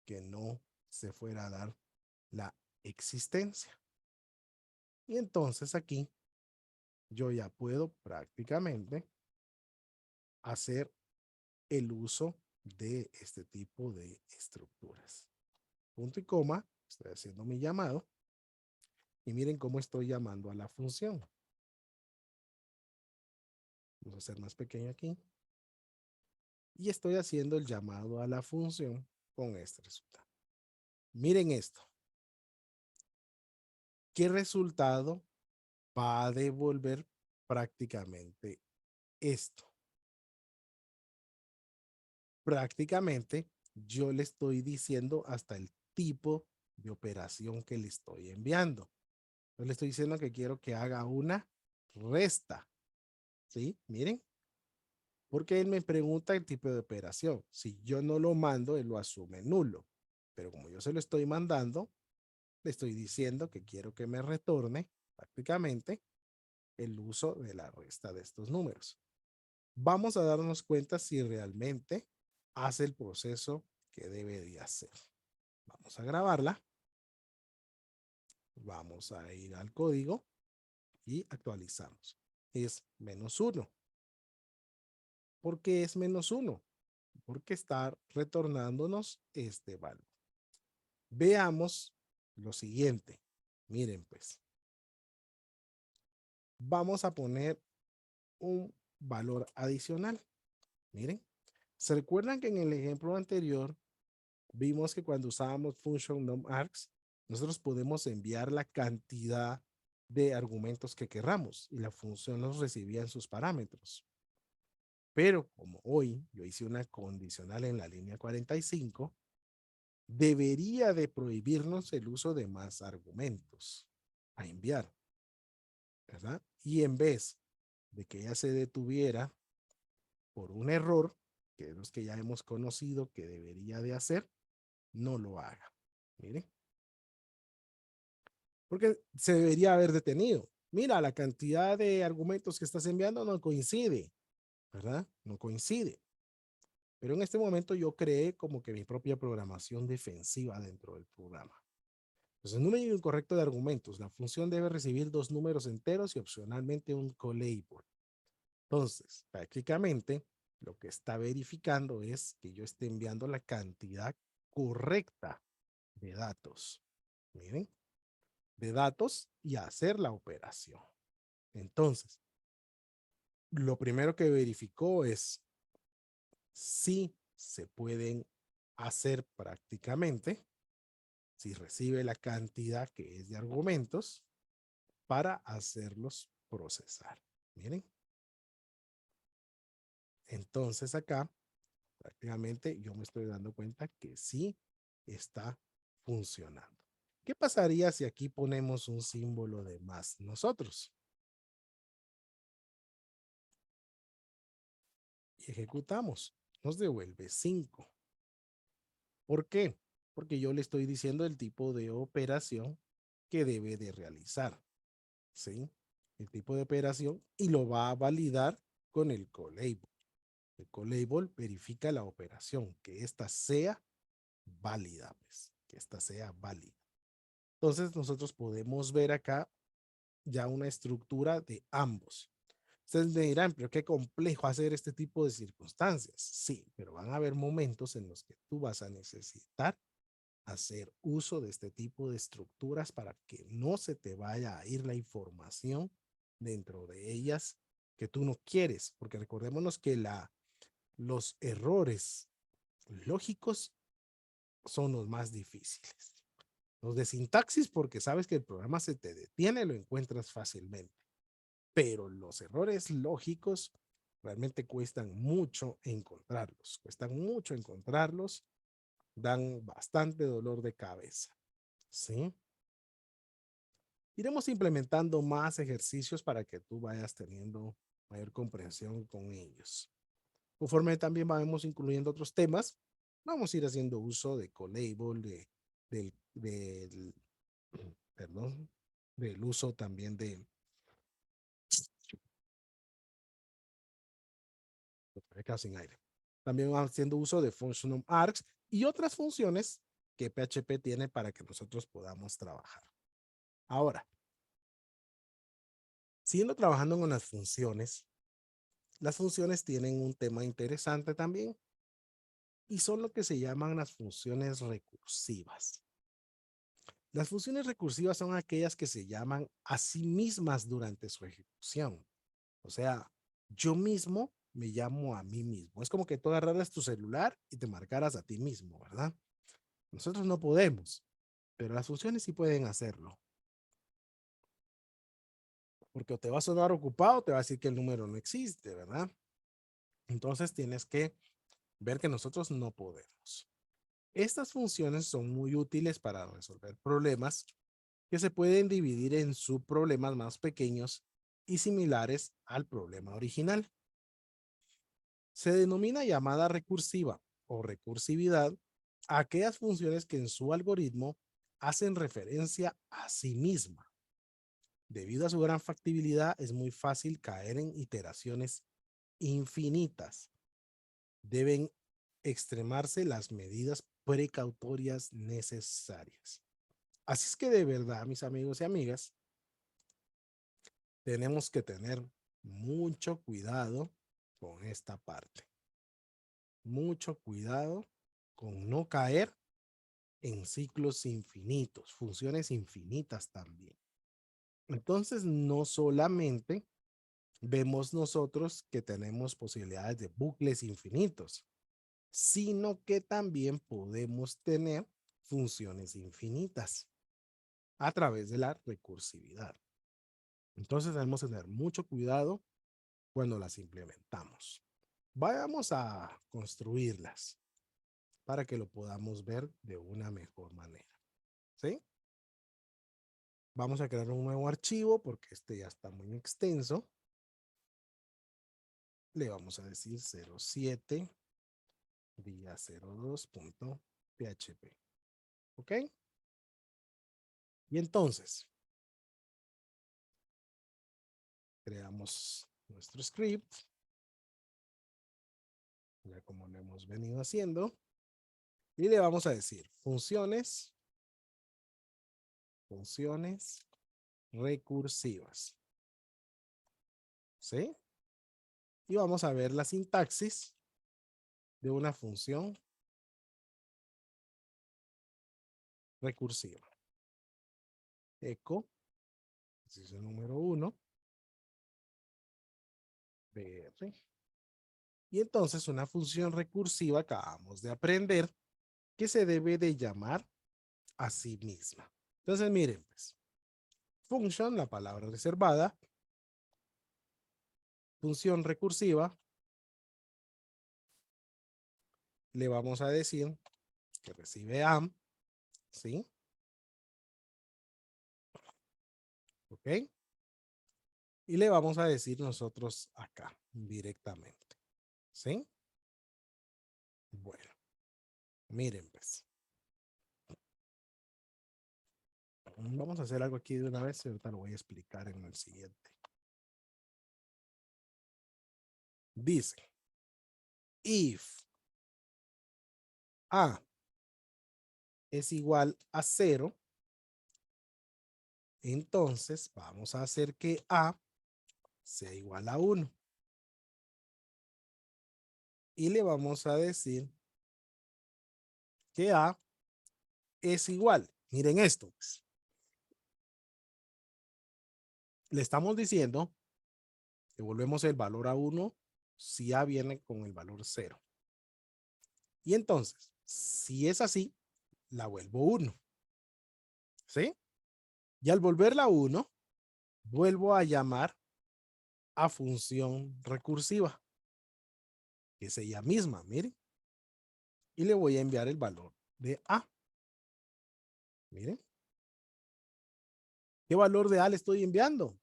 que no se fuera a dar la existencia. Y entonces aquí yo ya puedo prácticamente hacer el uso de este tipo de estructuras. Punto y coma, estoy haciendo mi llamado y miren cómo estoy llamando a la función. Vamos a hacer más pequeño aquí. Y estoy haciendo el llamado a la función con este resultado. Miren esto. ¿Qué resultado va a devolver prácticamente esto? Prácticamente yo le estoy diciendo hasta el tipo de operación que le estoy enviando. Yo le estoy diciendo que quiero que haga una resta. ¿Sí? Miren. Porque él me pregunta el tipo de operación. Si yo no lo mando, él lo asume nulo. Pero como yo se lo estoy mandando, le estoy diciendo que quiero que me retorne prácticamente el uso de la resta de estos números. Vamos a darnos cuenta si realmente hace el proceso que debe de hacer. Vamos a grabarla. Vamos a ir al código y actualizamos. Es -1. ¿Por qué es -1? Porque está retornándonos este valor. Veamos lo siguiente. Miren, pues, vamos a poner un valor adicional. Miren, ¿se recuerdan que en el ejemplo anterior vimos que cuando usábamos function numargs, nosotros podemos enviar la cantidad de argumentos que querramos y la función los recibía en sus parámetros? Pero como hoy yo hice una condicional en la línea 45, debería de prohibirnos el uso de más argumentos a enviar, ¿verdad? Y en vez de que ella se detuviera por un error, que es los que ya hemos conocido que debería de hacer, no lo haga. Miren, porque se debería haber detenido. Mira, la cantidad de argumentos que estás enviando no coincide, ¿verdad? No coincide. Pero en este momento yo creé como que mi propia programación defensiva dentro del programa. Entonces, número incorrecto de argumentos. La función debe recibir 2 números enteros y opcionalmente un colabel. Entonces, prácticamente lo que está verificando es que yo esté enviando la cantidad correcta de datos. Miren, de datos y hacer la operación. Entonces, lo primero que verificó es si se pueden hacer prácticamente, si recibe la cantidad que es de argumentos para hacerlos procesar. Miren. Entonces acá prácticamente yo me estoy dando cuenta que sí está funcionando. ¿Qué pasaría si aquí ponemos un símbolo de más nosotros? Y ejecutamos. Nos devuelve 5. ¿Por qué? Porque yo le estoy diciendo el tipo de operación que debe de realizar. ¿Sí? El tipo de operación y lo va a validar con el colabel. El colabel verifica la operación, que ésta sea válida, pues, que ésta sea válida. Entonces nosotros podemos ver acá ya una estructura de ambos. Ustedes me dirán, pero qué complejo hacer este tipo de circunstancias. Sí, pero van a haber momentos en los que tú vas a necesitar hacer uso de este tipo de estructuras para que no se te vaya a ir la información dentro de ellas que tú no quieres, porque recordémonos que los errores lógicos son los más difíciles. Los de sintaxis, porque sabes que el programa se te detiene, lo encuentras fácilmente. Pero los errores lógicos realmente cuestan mucho encontrarlos, dan bastante dolor de cabeza, ¿sí? Iremos implementando más ejercicios para que tú vayas teniendo mayor comprensión con ellos. Conforme también vamos incluyendo otros temas, vamos a ir haciendo uso de colabel, del, perdón, del uso también de sin aire. También vamos haciendo uso de functional args y otras funciones que PHP tiene para que nosotros podamos trabajar. Ahora, siguiendo trabajando con las funciones tienen un tema interesante también y son lo que se llaman las funciones recursivas. Las funciones recursivas son aquellas que se llaman a sí mismas durante su ejecución. O sea, yo mismo me llamo a mí mismo. Es como que tú agarraras tu celular y te marcaras a ti mismo, ¿verdad? Nosotros no podemos, pero las funciones sí pueden hacerlo. Porque o te va a sonar ocupado, te va a decir que el número no existe, ¿verdad? Entonces tienes que ver que nosotros no podemos. Estas funciones son muy útiles para resolver problemas que se pueden dividir en subproblemas más pequeños y similares al problema original. Se denomina llamada recursiva o recursividad a aquellas funciones que en su algoritmo hacen referencia a sí misma. Debido a su gran factibilidad, es muy fácil caer en iteraciones infinitas. Deben extremarse las medidas precautorias necesarias. Así es que de verdad, mis amigos y amigas, tenemos que tener mucho cuidado con esta parte. Mucho cuidado con no caer en ciclos infinitos, funciones infinitas también. Entonces, no solamente vemos nosotros que tenemos posibilidades de bucles infinitos, sino que también podemos tener funciones infinitas a través de la recursividad. Entonces debemos tener mucho cuidado cuando las implementamos. Vayamos a construirlas para que lo podamos ver de una mejor manera. ¿Sí? Vamos a crear un nuevo archivo porque este ya está muy extenso. Le vamos a decir 07 día 02.php. ¿Ok? Y entonces, creamos nuestro script, ya como lo hemos venido haciendo, y le vamos a decir funciones recursivas. ¿Sí? Y vamos a ver la sintaxis de una función recursiva. Echo, es el número 1, br. Y entonces una función recursiva acabamos de aprender que se debe de llamar a sí misma. Entonces miren, pues, function, la palabra reservada, función recursiva, le vamos a decir que recibe am, ¿sí? ¿Ok? Y le vamos a decir nosotros acá directamente, ¿sí? Bueno, miren pues. Vamos a hacer algo aquí de una vez y ahorita lo voy a explicar en el siguiente. Dice, if A es igual a 0, entonces vamos a hacer que A sea igual a 1. Y le vamos a decir que A es igual. Miren esto. Pues. Le estamos diciendo que volvemos el valor a 1 si A viene con el valor 0. Y entonces, si es así, la vuelvo 1. ¿Sí? Y al volverla 1, vuelvo a llamar a función recursiva, que es ella misma, miren. Y le voy a enviar el valor de A. Miren. ¿Qué valor de A le estoy enviando?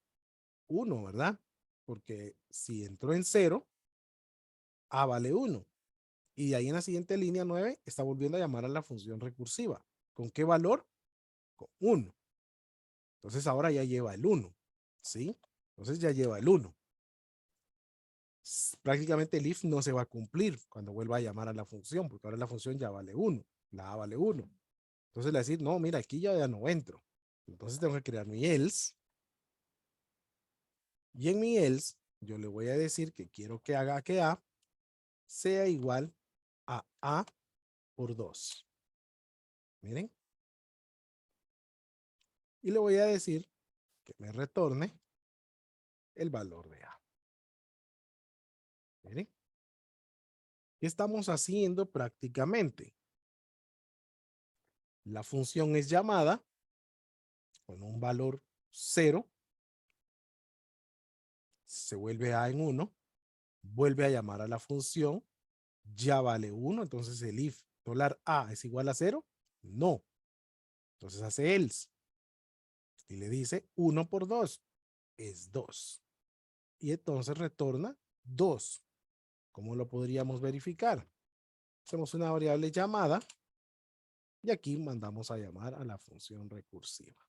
1, ¿verdad? Porque si entró en 0, A vale 1. Y de ahí en la siguiente línea 9 está volviendo a llamar a la función recursiva. ¿Con qué valor? Con 1. Entonces ahora ya lleva el 1. ¿Sí? Entonces ya lleva el 1. Prácticamente el if no se va a cumplir cuando vuelva a llamar a la función, porque ahora la función ya vale 1. La A vale 1. Entonces le decir, no, mira, aquí ya no entro. Entonces tengo que crear mi else. Y en mi else, yo le voy a decir que quiero que haga que A sea igual a A por 2. Miren. Y le voy a decir que me retorne el valor de A. Miren. ¿Qué estamos haciendo prácticamente? La función es llamada con un valor 0. Se vuelve A en 1. Vuelve a llamar a la función. Ya vale 1. Entonces el if $A es igual a 0. No. Entonces hace else. Y le dice 1 por 2 es 2. Y entonces retorna 2. ¿Cómo lo podríamos verificar? Hacemos una variable llamada y aquí mandamos a llamar a la función recursiva.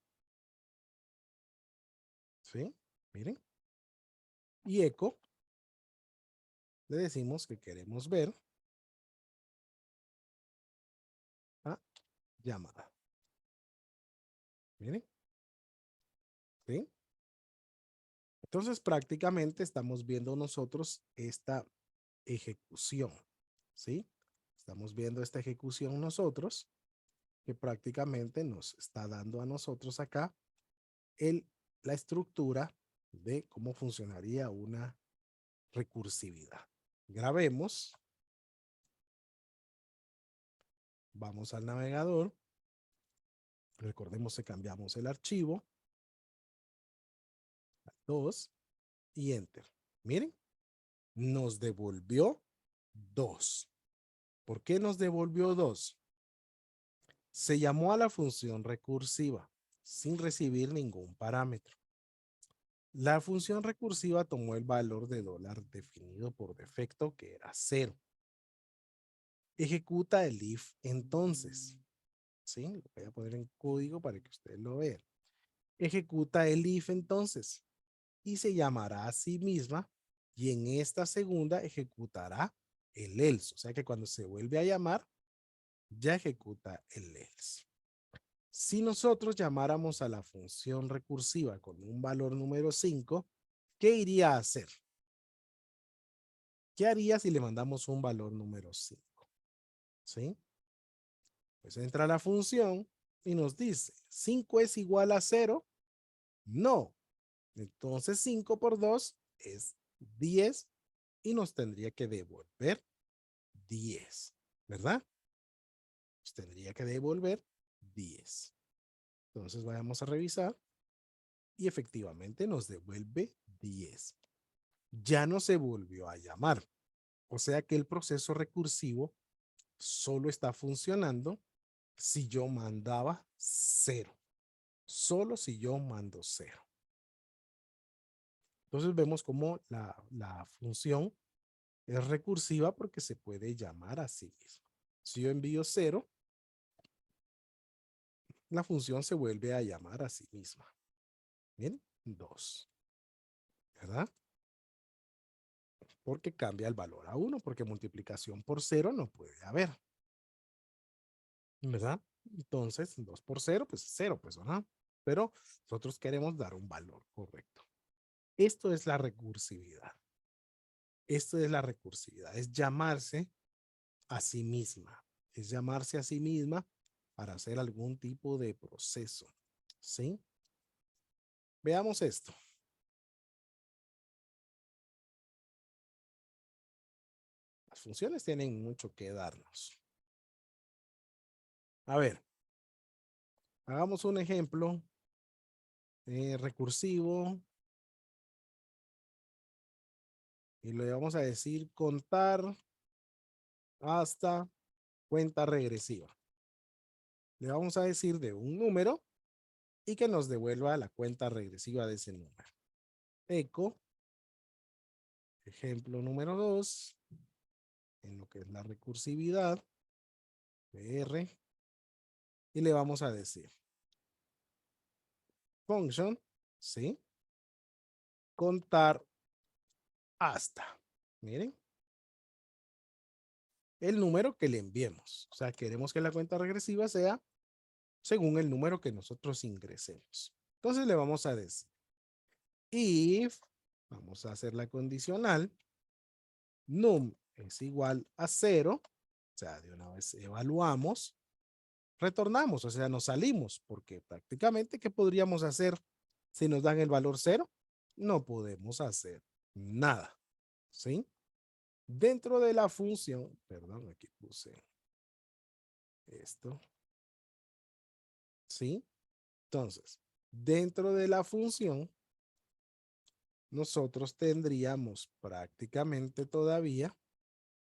¿Sí? Miren. Y echo le decimos que queremos ver la llamada. Miren. ¿Sí? Entonces, prácticamente estamos viendo nosotros esta ejecución. ¿Sí? Estamos viendo esta ejecución nosotros, que prácticamente nos está dando a nosotros acá la estructura de cómo funcionaría una recursividad. Grabemos. Vamos al navegador. Recordemos que cambiamos el archivo. 2 y enter. Miren, nos devolvió 2. ¿Por qué nos devolvió 2? Se llamó a la función recursiva sin recibir ningún parámetro. La función recursiva tomó el valor de dólar definido por defecto, que era 0. Ejecuta el if entonces. ¿Sí? Lo voy a poner en código para que ustedes lo vean. Ejecuta el if entonces y se llamará a sí misma, y en esta segunda ejecutará el else. O sea que cuando se vuelve a llamar, ya ejecuta el else. Si nosotros llamáramos a la función recursiva con un valor número 5, ¿qué iría a hacer? ¿Qué haría si le mandamos un valor número 5? ¿Sí? Pues entra la función y nos dice, ¿5 es igual a 0? No. Entonces 5 por 2 es 10 y nos tendría que devolver 10, ¿verdad? Nos tendría que devolver 10. Entonces vayamos a revisar y efectivamente nos devuelve 10. Ya no se volvió a llamar. O sea que el proceso recursivo solo está funcionando si yo mandaba 0. Solo si yo mando 0. Entonces vemos cómo la función es recursiva porque se puede llamar a sí misma. Si yo envío 0, la función se vuelve a llamar a sí misma. Bien, 2. ¿Verdad? Porque cambia el valor a 1, porque multiplicación por 0 no puede haber. ¿Verdad? Entonces, 2 por 0, pues 0, pues, ¿verdad? Pero nosotros queremos dar un valor correcto. Esto es la recursividad. Esto es la recursividad. Es llamarse a sí misma. Es llamarse a sí misma para hacer algún tipo de proceso. ¿Sí? Veamos esto. Las funciones tienen mucho que darnos. A ver, hagamos un ejemplo recursivo y le vamos a decir contar hasta cuenta regresiva. Le vamos a decir de un número y que nos devuelva la cuenta regresiva de ese número. Eco, ejemplo número 2, en lo que es la recursividad, PR, y le vamos a decir function, ¿sí? Contar hasta, miren, el número que le enviemos. O sea, queremos que la cuenta regresiva sea según el número que nosotros ingresemos. Entonces le vamos a decir if, vamos a hacer la condicional, num es igual a 0, o sea, de una vez evaluamos, retornamos, o sea, nos salimos, porque prácticamente, ¿qué podríamos hacer si nos dan el valor 0? No podemos hacer nada, ¿sí? Dentro de la función, perdón, aquí puse esto, ¿sí? Entonces, dentro de la función, nosotros tendríamos prácticamente todavía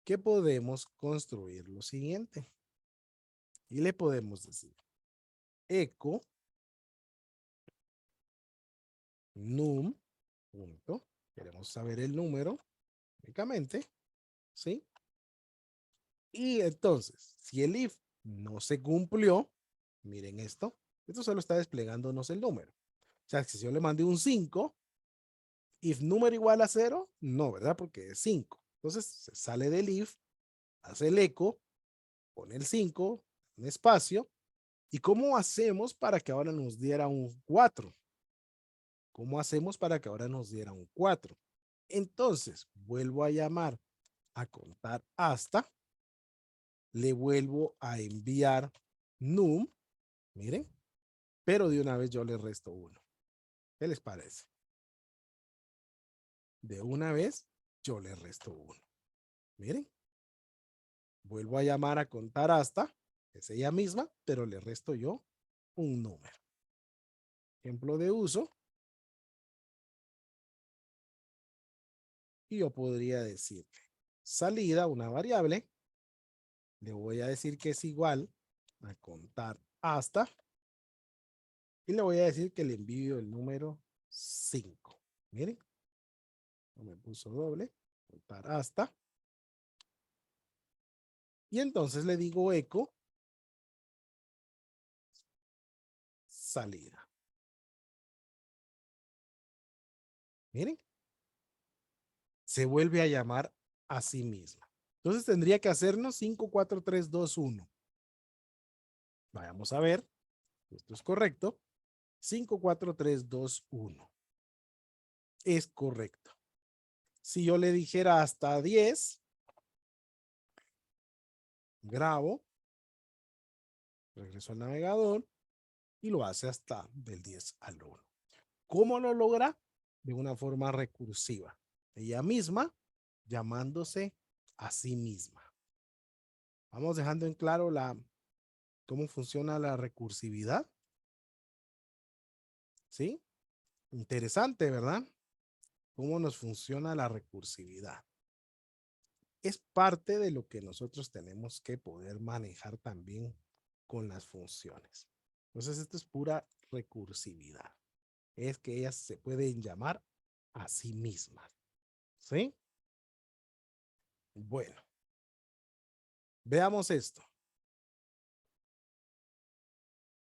que podemos construir lo siguiente. Y le podemos decir eco num punto, queremos saber el número únicamente, ¿sí? Y entonces, si el if no se cumplió, miren esto solo está desplegándonos el número. O sea, si yo le mandé un 5, if número igual a 0, no, ¿verdad? Porque es 5. Entonces, se sale del if, hace el eco, pone el 5, un espacio, ¿Y cómo hacemos para que ahora nos diera un 4? ¿Cómo hacemos para que ahora nos diera un 4? Entonces, vuelvo a llamar a contar hasta, le vuelvo a enviar num, miren, pero de una vez yo le resto 1. ¿Qué les parece? De una vez yo le resto 1. Miren, vuelvo a llamar a contar hasta, es ella misma, pero le resto yo un número. Ejemplo de uso. Y yo podría decir salida, una variable. Le voy a decir que es igual a contar hasta. Y le voy a decir que le envío el número 5. Miren, no me puso doble. Contar hasta. Y entonces le digo eco salida. Miren, se vuelve a llamar a sí misma. Entonces tendría que hacernos 5, 4, 3, 2, 1. Vayamos a ver. Esto es correcto. 5, 4, 3, 2, 1. Es correcto. Si yo le dijera hasta 10, grabo, regreso al navegador y lo hace hasta del 10 al 1. ¿Cómo lo logra? De una forma recursiva. Ella misma llamándose a sí misma. Vamos dejando en claro cómo funciona la recursividad. ¿Sí? Interesante, ¿verdad? Cómo nos funciona la recursividad. Es parte de lo que nosotros tenemos que poder manejar también con las funciones. Entonces, esto es pura recursividad. Es que ellas se pueden llamar a sí mismas. ¿Sí? Bueno, veamos esto.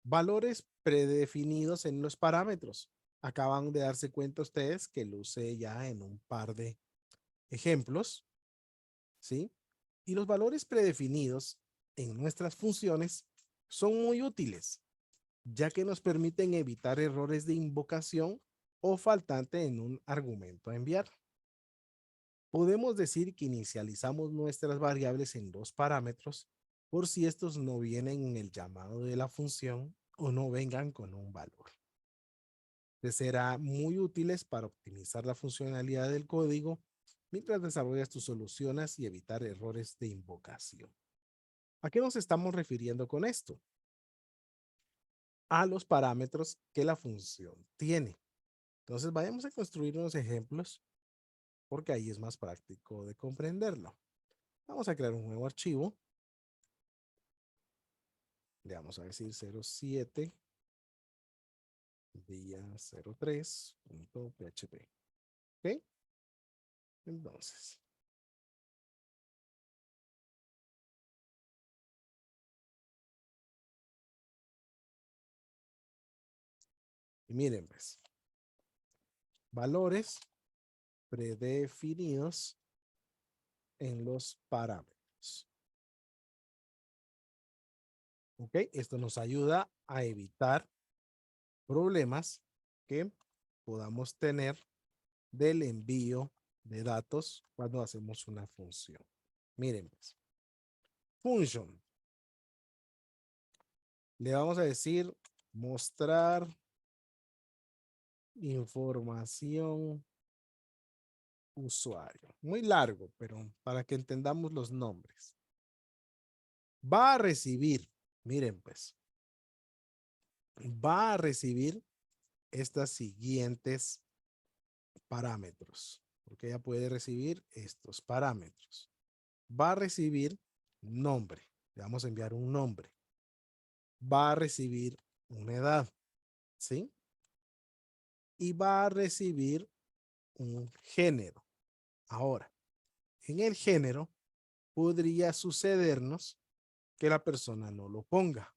Valores predefinidos en los parámetros. Acaban de darse cuenta ustedes que lo usé ya en un par de ejemplos. ¿Sí? Y los valores predefinidos en nuestras funciones son muy útiles, ya que nos permiten evitar errores de invocación o faltante en un argumento a enviar. Podemos decir que inicializamos nuestras variables en dos parámetros por si estos no vienen en el llamado de la función o no vengan con un valor. Te será muy útiles para optimizar la funcionalidad del código mientras desarrollas tus soluciones y evitar errores de invocación. ¿A qué nos estamos refiriendo con esto? A los parámetros que la función tiene. Entonces vayamos a construir unos ejemplos porque ahí es más práctico de comprenderlo. Vamos a crear un nuevo archivo. Le vamos a decir 07 día 03.php. ¿Ok? Entonces, y miren pues, valores predefinidos en los parámetros. ¿Ok? Esto nos ayuda a evitar problemas que podamos tener del envío de datos cuando hacemos una función. Miren pues, function. Le vamos a decir mostrar información usuario. Muy largo, pero para que entendamos los nombres. Va a recibir, miren pues, va a recibir estas siguientes parámetros, porque ella puede recibir estos parámetros. Va a recibir nombre, le vamos a enviar un nombre. Va a recibir una edad, ¿sí? Y va a recibir un género. Ahora, en el género podría sucedernos que la persona no lo ponga.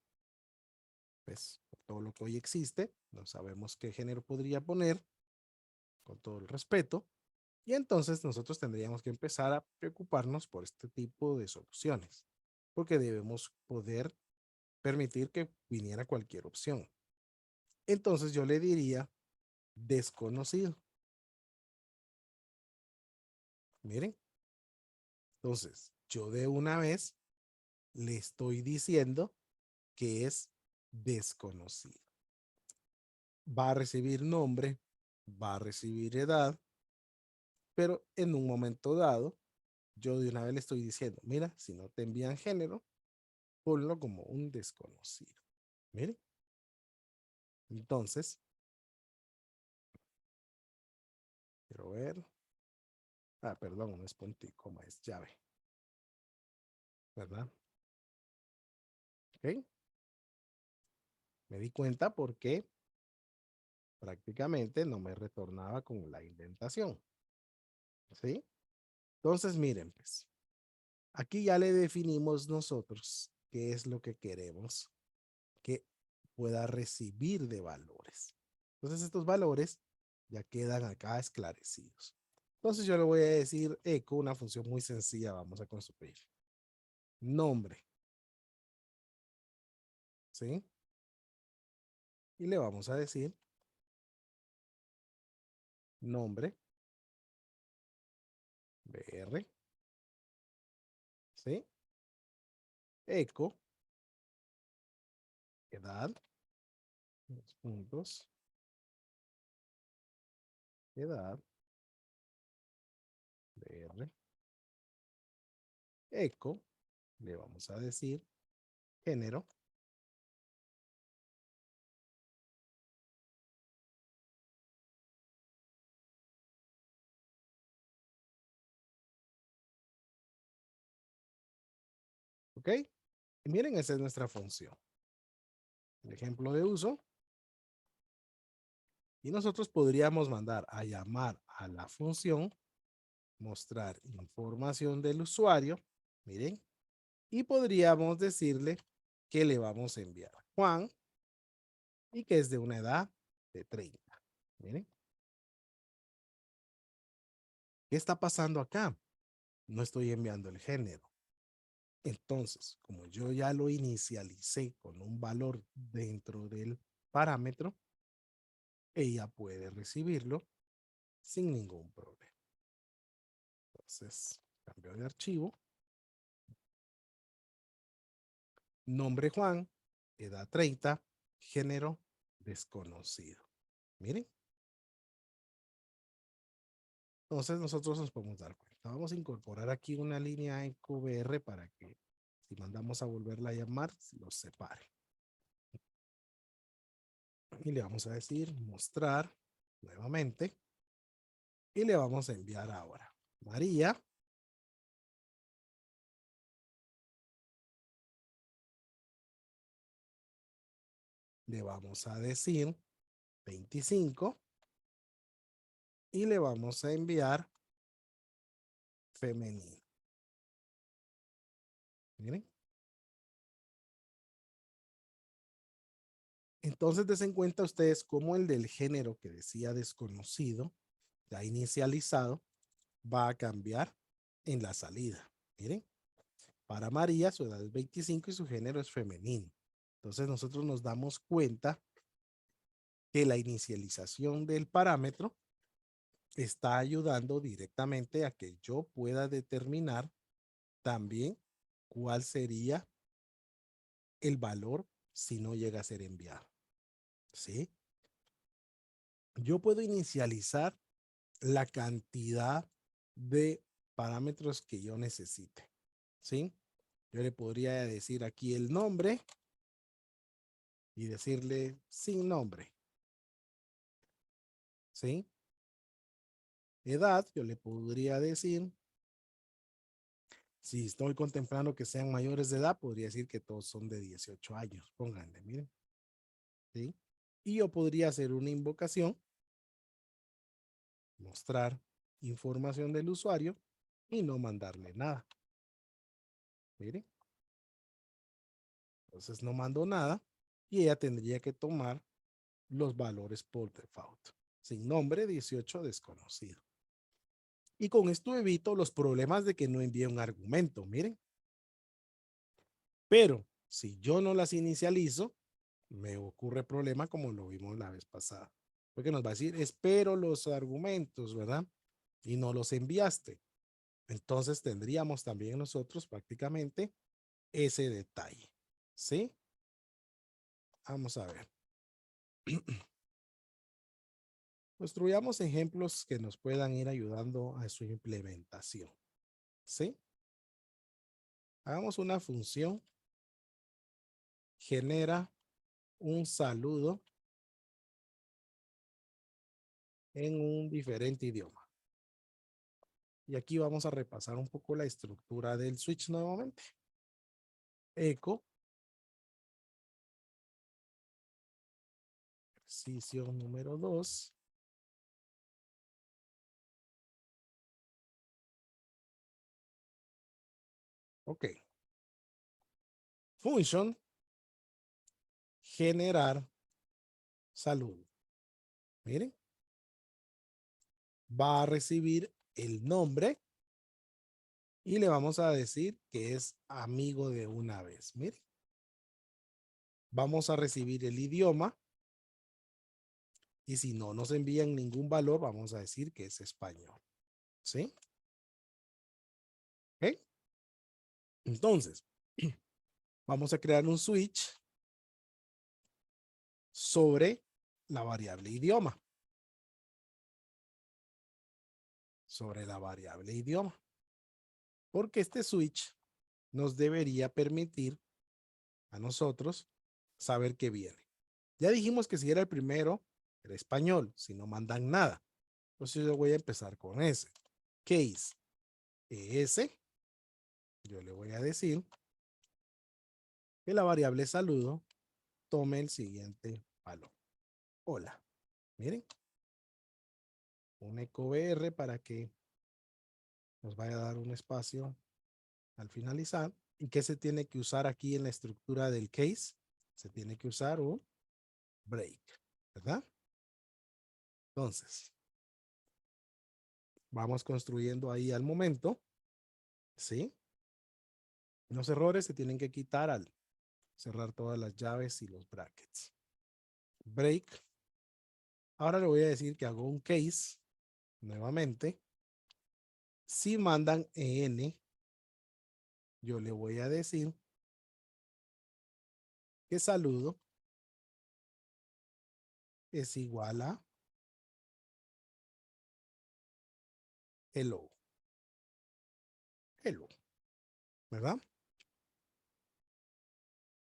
Pues, por todo lo que hoy existe, no sabemos qué género podría poner, con todo el respeto, y entonces nosotros tendríamos que empezar a preocuparnos por este tipo de soluciones, porque debemos poder permitir que viniera cualquier opción. Entonces yo le diría desconocido. Miren, entonces yo de una vez le estoy diciendo que es desconocido. Va a recibir nombre, va a recibir edad, pero en un momento dado, yo de una vez le estoy diciendo, mira, si no te envían género, ponlo como un desconocido. Miren. Entonces, quiero ver. Ah, perdón, no es punto y coma, es llave. ¿Verdad? Ok. Me di cuenta porque prácticamente no me retornaba con la indentación. ¿Sí? Entonces, miren, pues, aquí ya le definimos nosotros qué es lo que queremos que pueda recibir de valores. Entonces, estos valores ya quedan acá esclarecidos. Entonces, yo le voy a decir eco, una función muy sencilla, vamos a construir. Nombre. ¿Sí? Y le vamos a decir nombre, br, ¿sí? Eco, edad, dos puntos, edad, br, eco, le vamos a decir género, ¿ok? Y miren, esa es nuestra función. El ejemplo de uso. Y nosotros podríamos mandar a llamar a la función, mostrar información del usuario, miren, y podríamos decirle que le vamos a enviar Juan y que es de una edad de 30. Miren, ¿qué está pasando acá? No estoy enviando el género. Entonces, como yo ya lo inicialicé con un valor dentro del parámetro, ella puede recibirlo sin ningún problema. Entonces, cambio de archivo. Nombre Juan, edad 30, género desconocido. Miren. Entonces nosotros nos podemos dar cuenta. Vamos a incorporar aquí una línea en QBR para que si mandamos a volverla a llamar, los separe. Y le vamos a decir mostrar nuevamente. Y le vamos a enviar ahora María. Le vamos a decir 25 y le vamos a enviar femenino. Miren. Entonces, den cuenta ustedes cómo el del género que decía desconocido, ya inicializado, va a cambiar en la salida. Miren, para María su edad es 25 y su género es femenino. Entonces, nosotros nos damos cuenta que la inicialización del parámetro está ayudando directamente a que yo pueda determinar también cuál sería el valor si no llega a ser enviado. ¿Sí? Yo puedo inicializar la cantidad de parámetros que yo necesite. ¿Sí? Yo le podría decir aquí el nombre y decirle sin nombre. ¿Sí? Edad, yo le podría decir, si estoy contemplando que sean mayores de edad, podría decir que todos son de 18 años. Pónganle, miren. ¿Sí? Y yo podría hacer una invocación, mostrar información del usuario y no mandarle nada. Miren. Entonces no mando nada y ella tendría que tomar los valores por default. Sin nombre, 18 desconocido. Y con esto evito los problemas de que no envíe un argumento. Miren. Pero Si yo no las inicializo, me ocurre problema como lo vimos la vez pasada. Porque nos va a decir, espero los argumentos, ¿verdad? Y no los enviaste. Entonces tendríamos también nosotros prácticamente ese detalle. ¿Sí? Vamos a ver. Construyamos ejemplos que nos puedan ir ayudando a su implementación. ¿Sí? Hagamos una función. Genera un saludo en un diferente idioma. Y aquí vamos a repasar un poco la estructura del switch nuevamente. Echo. Ejercicio número 2. Ok. Function. Generar saludo. Miren. Va a recibir el nombre y le vamos a decir que es amigo de una vez. Miren. Vamos a recibir el idioma y si no nos envían ningún valor, vamos a decir que es español. ¿Sí? ¿Ok? Entonces, vamos a crear un switch sobre la variable idioma. Sobre la variable idioma. Porque este switch nos debería permitir a nosotros saber qué viene. Ya dijimos que si era el primero, era español, si no mandan nada. Entonces yo voy a empezar con ese. Case ES. Yo le voy a decir que la variable saludo tome el siguiente valor. Hola. Miren. Un eco BR para que nos vaya a dar un espacio al finalizar. ¿Y qué se tiene que usar aquí en la estructura del case? Se tiene que usar un break, ¿verdad? Entonces, vamos construyendo ahí al momento, ¿sí? Los errores se tienen que quitar al cerrar todas las llaves y los brackets. Break. Ahora le voy a decir que hago un case nuevamente. Si mandan en, yo le voy a decir que saludo es igual a hello. Hello, ¿verdad?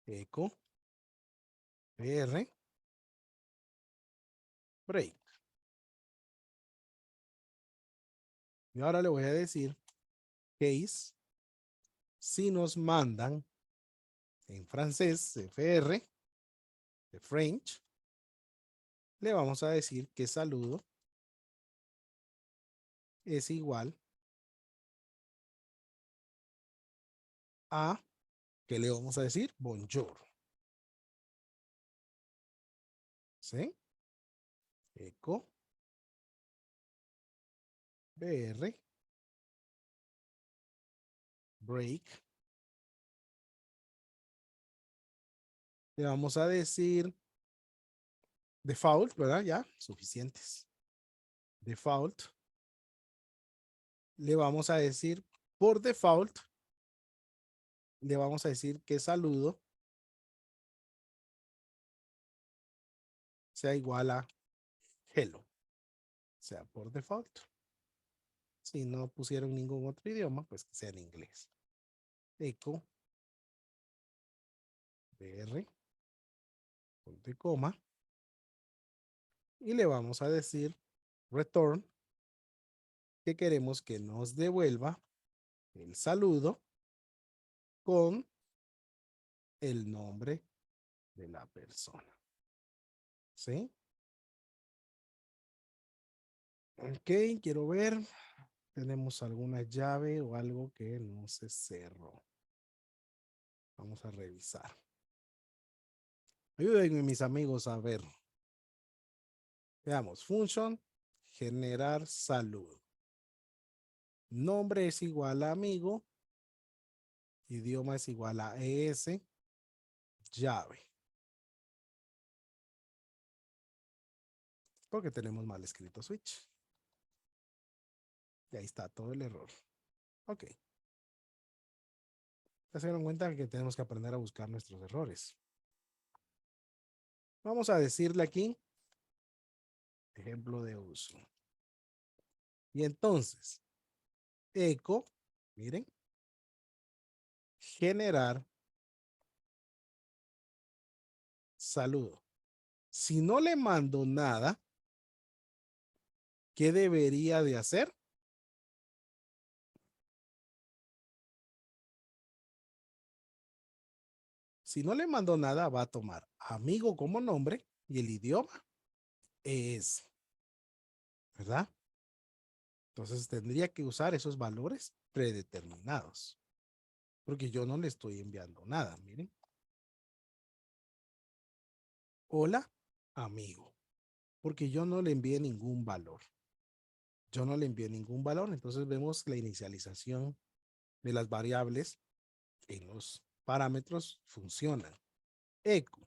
Echo BR break. Y ahora le voy a decir case si nos mandan en francés FR de French, le vamos a decir que saludo es igual a, ¿qué le vamos a decir? Bonjour. ¿Sí? Echo BR break. Le vamos a decir default, ¿verdad? Ya, suficientes. Default. Le vamos a decir por default, le vamos a decir que saludo sea igual a hello. O sea, por default. Si no pusieron ningún otro idioma, pues que sea en inglés. Echo BR punto y coma. Y le vamos a decir return, que queremos que nos devuelva el saludo con el nombre de la persona. ¿Sí? Ok, quiero ver. Tenemos alguna llave o algo que no se cerró. Vamos a revisar. Ayúdenme mis amigos a ver. Veamos, function, generar saludo. Nombre es igual a amigo. Idioma es igual a ES. llave. Porque tenemos mal escrito switch. Y ahí está todo el error. Ok. Ya se dieron cuenta que tenemos que aprender a buscar nuestros errores. Vamos a decirle aquí, ejemplo de uso. Y entonces, eco, miren, generar saludo. Si no le mando nada, ¿qué debería de hacer? Si no le mando nada, va a tomar amigo como nombre y el idioma es, ¿verdad? Entonces tendría que usar esos valores predeterminados, porque yo no le estoy enviando nada, miren. Hola, amigo, porque yo no le envié ningún valor. Yo no le envié ningún valor, entonces vemos la inicialización de las variables en los parámetros funcionan. Eco,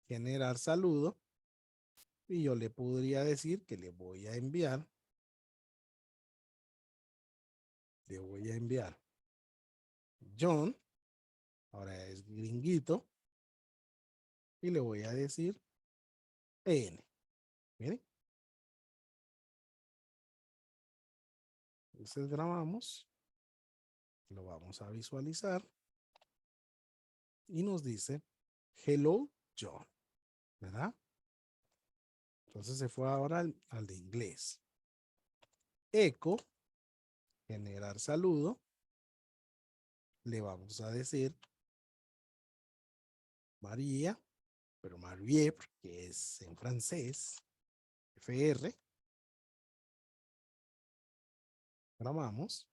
generar saludo, y yo le podría decir que le voy a enviar John, ahora es gringuito, y le voy a decir N. Miren, entonces grabamos, lo vamos a visualizar y nos dice hello John, ¿verdad? Entonces se fue ahora al de inglés. Eco, generar saludo, le vamos a decir María, pero Marie, porque es en francés, FR, grabamos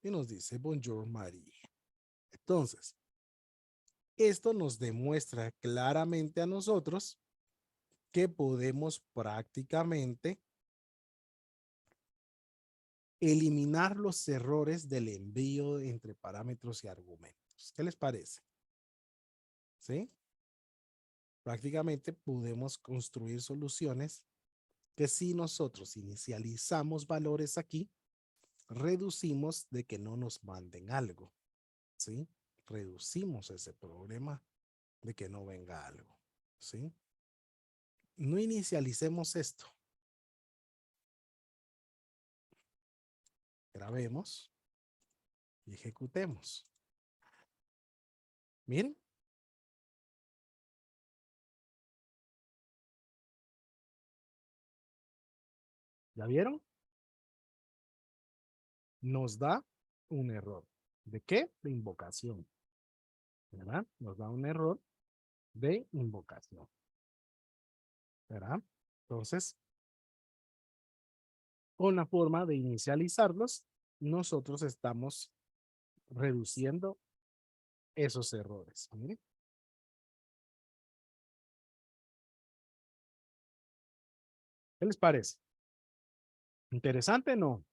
y nos dice bonjour Marie. Entonces, esto nos demuestra claramente a nosotros que podemos prácticamente eliminar los errores del envío entre parámetros y argumentos. ¿Qué les parece? ¿Sí? Prácticamente podemos construir soluciones que si nosotros inicializamos valores aquí, reducimos de que no nos manden algo. ¿Sí? Reducimos ese problema de que no venga algo. ¿Sí? No inicialicemos esto. Grabemos y ejecutemos. Miren. ¿Ya vieron? Nos da un error. ¿De qué? De invocación. ¿Verdad? Nos da un error de invocación. ¿Verdad? Entonces, con la forma de inicializarlos, nosotros estamos reduciendo esos errores. Miren. ¿Qué les parece? ¿Interesante? No.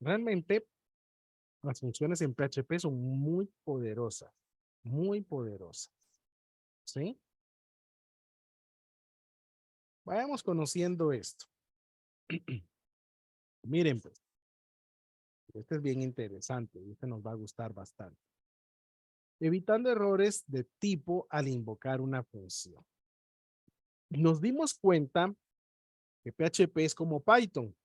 Realmente las funciones en PHP son muy poderosas. Muy poderosas. ¿Sí? Vayamos conociendo esto. Miren, pues, este es bien interesante y este nos va a gustar bastante. Evitando errores de tipo al invocar una función. Nos dimos cuenta que PHP es como Python.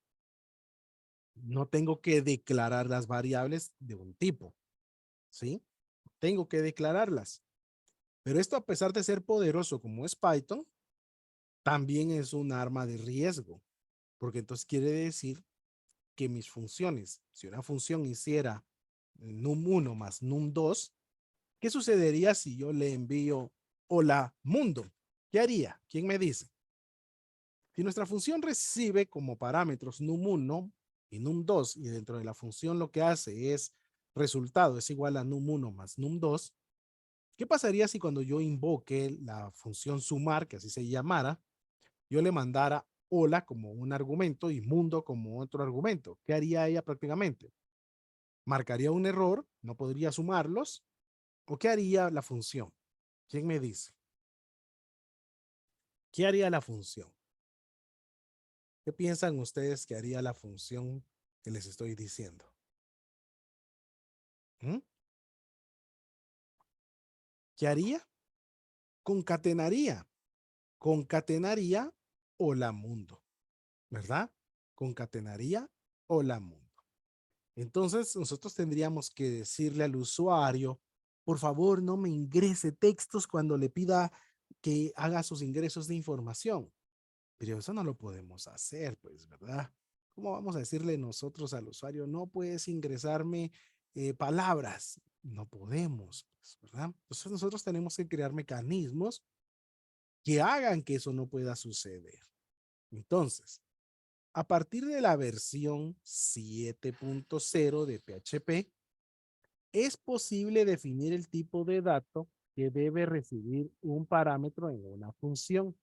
No tengo que declarar las variables de un tipo, ¿sí? Tengo que declararlas. Pero esto, a pesar de ser poderoso como es Python, también es un arma de riesgo, porque entonces quiere decir que mis funciones, si una función hiciera num1 más num2, ¿qué sucedería si yo le envío hola mundo? ¿Qué haría? ¿Quién me dice? Si nuestra función recibe como parámetros num1 y num2 y dentro de la función lo que hace es resultado es igual a num1 más num2, ¿qué pasaría si cuando yo invoque la función sumar, que así se llamara, yo le mandara hola como un argumento y mundo como otro argumento? ¿Qué haría ella prácticamente? marcaría un error, no podría sumarlos, o qué haría la función. ¿Quién me dice? ¿Qué haría la función? ¿Qué piensan ustedes que haría la función que les estoy diciendo? ¿Mm? ¿Qué haría? Concatenaría. Concatenaría hola mundo, ¿verdad? Concatenaría hola mundo. Entonces, nosotros tendríamos que decirle al usuario, por favor, no me ingrese textos cuando le pida que haga sus ingresos de información. Pero eso no lo podemos hacer, pues, ¿verdad? ¿Cómo vamos a decirle nosotros al usuario, no puedes ingresarme palabras? No podemos, pues, ¿verdad? Entonces nosotros tenemos que crear mecanismos que hagan que eso no pueda suceder. Entonces, a partir de la versión 7.0 de PHP, es posible definir el tipo de dato que debe recibir un parámetro en una función,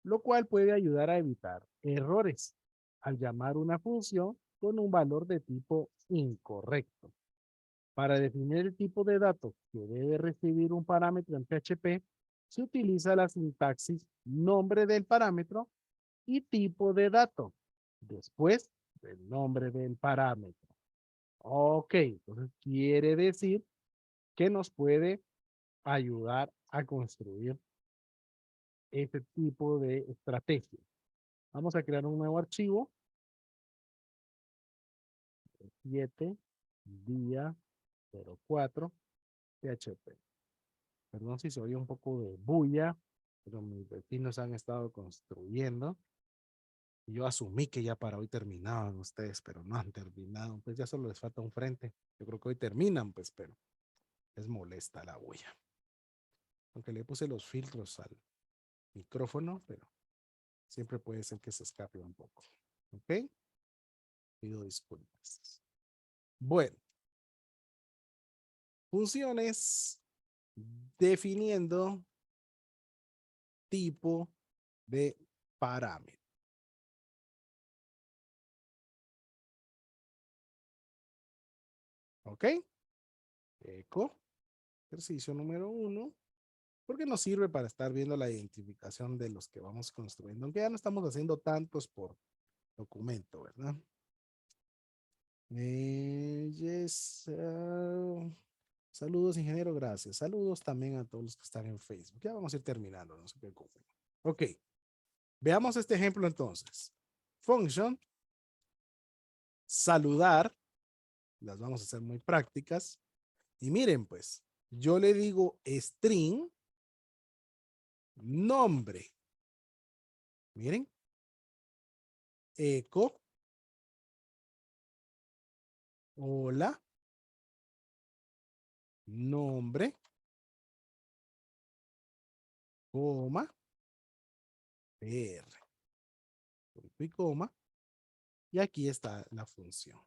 lo cual puede ayudar a evitar errores al llamar una función con un valor de tipo incorrecto. Para definir el tipo de dato que debe recibir un parámetro en PHP, se utiliza la sintaxis nombre del parámetro y tipo de dato después del nombre del parámetro. Ok, entonces quiere decir que nos puede ayudar a construir este tipo de estrategia. Vamos a crear un nuevo archivo, 7 día 04 PHP. Perdón si se oye un poco de bulla, pero mis vecinos han estado construyendo. Y yo asumí que ya para hoy terminaban ustedes, pero no han terminado. Pues ya solo les falta un frente. Yo creo que hoy terminan, pues, pero es molesta la bulla. Aunque le puse los filtros al micrófono, pero siempre puede ser que se escape un poco. ¿Ok? Pido disculpas. Bueno, funciones definiendo tipo de parámetro. ¿Ok? Eco, ejercicio número 1, porque nos sirve para estar viendo la identificación de los que vamos construyendo, aunque ya no estamos haciendo tantos por documento, ¿verdad? Yes, saludos, ingeniero, gracias. Saludos también a todos los que están en Facebook. Ya vamos a ir terminando, no se preocupen. Ok, veamos este ejemplo entonces. Function, saludar, las vamos a hacer muy prácticas. Y miren, pues, yo le digo string, nombre. Miren, eco, hola, nombre, coma, PR, punto y coma, y aquí está la función.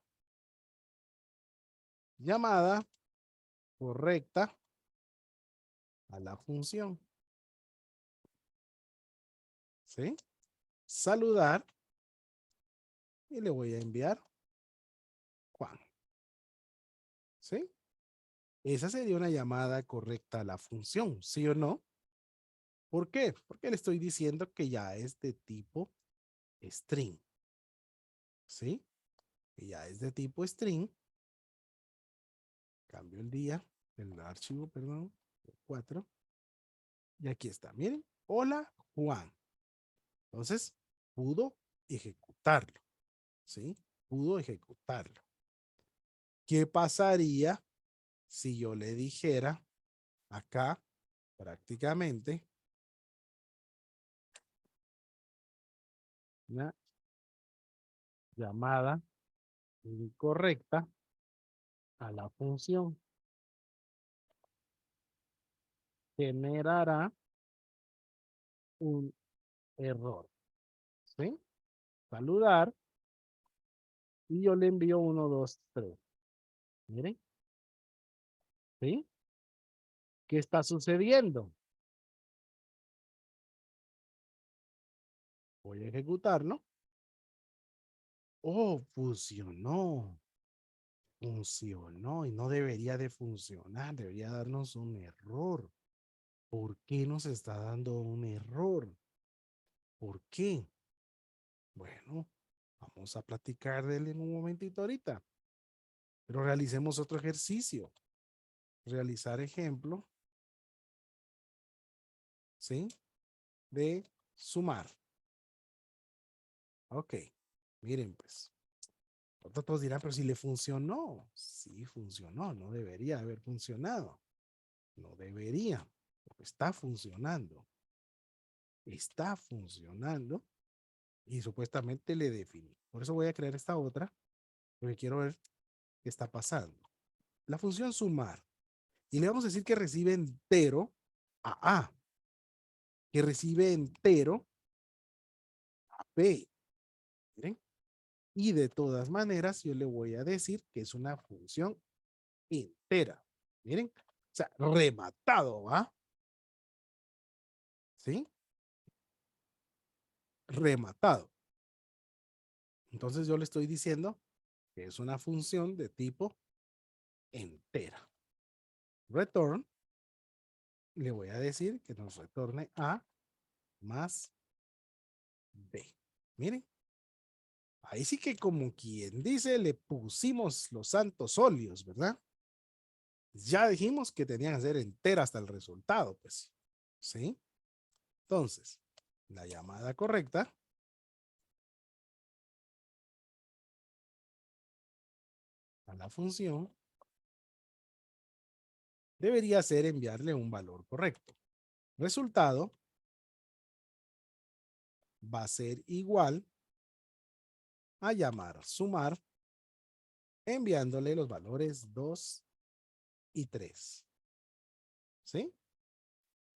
Llamada correcta a la función. ¿Sí? Saludar y le voy a enviar Juan. ¿Sí? Esa sería una llamada correcta a la función, ¿sí o no? ¿Por qué? Porque le estoy diciendo que ya es de tipo string. ¿Sí? Que ya es de tipo string. Cambio el día, el archivo, perdón, 4. Y aquí está, miren. Hola, Juan. Entonces, pudo ejecutarlo. ¿Sí? Pudo ejecutarlo. ¿Qué pasaría si yo le dijera acá prácticamente una llamada incorrecta a la función? Generará un error. ¿Sí? Saludar y yo le envío 1, 2, 3. Miren. ¿Sí? ¿Qué está sucediendo? Voy a ejecutarlo. Oh, funcionó. Funcionó y no debería de funcionar, debería darnos un error. ¿Por qué nos está dando un error? ¿Por qué? Bueno, vamos a platicar de él en un momentito ahorita, pero realicemos otro ejercicio. Realizar ejemplo, ¿sí? De sumar. Ok, miren pues. Todos dirán, pero si le funcionó. Sí funcionó, no debería haber funcionado. No debería, pero está funcionando. Está funcionando y supuestamente le definí. Por eso voy a crear esta otra, porque quiero ver qué está pasando. La función sumar. Y le vamos a decir que recibe entero a A, que recibe entero a B. ¿Miren? Y de todas maneras, yo le voy a decir que es una función entera. Miren, o sea, rematado, ¿va? ¿Sí? Rematado. Entonces yo le estoy diciendo que es una función de tipo entera. Return, le voy a decir que nos retorne A más B. Miren, ahí sí que como quien dice, le pusimos los santos óleos, ¿verdad? Ya dijimos que tenían que ser entera hasta el resultado, pues. ¿Sí? Entonces, la llamada correcta a la función debería ser enviarle un valor correcto. Resultado va a ser igual a llamar sumar enviándole los valores 2 y 3. ¿Sí?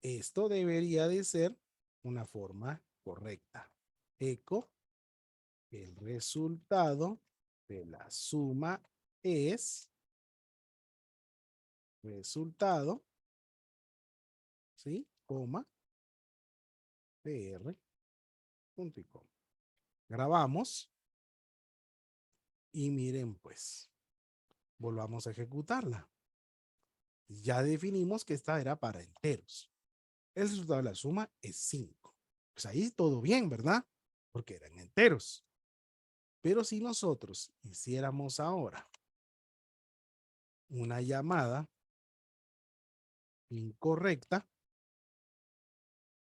Esto debería de ser una forma correcta. Eco, el resultado de la suma es resultado, ¿sí? Coma, pr, punto y coma. Grabamos y miren pues, volvamos a ejecutarla. Ya definimos que esta era para enteros. El resultado de la suma es 5. Pues ahí todo bien, ¿verdad? Porque eran enteros. Pero si nosotros hiciéramos ahora una llamada incorrecta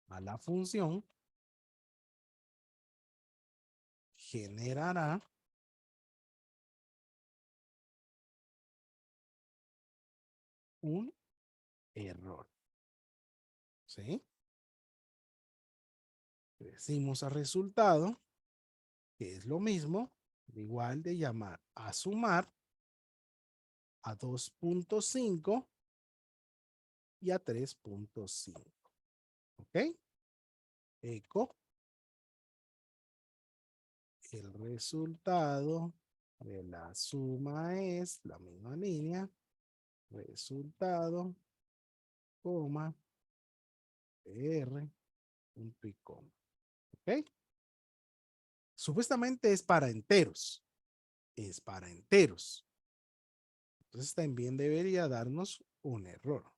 a la función, generará un error. ¿Sí? Decimos al resultado, que es lo mismo, igual de llamar a sumar a 2.5 y a 3.5. ¿Ok? Eco, el resultado de la suma es la misma línea, resultado, coma, r, punto y coma. ¿Ok? Supuestamente es para enteros. Es para enteros. Entonces también debería darnos un error.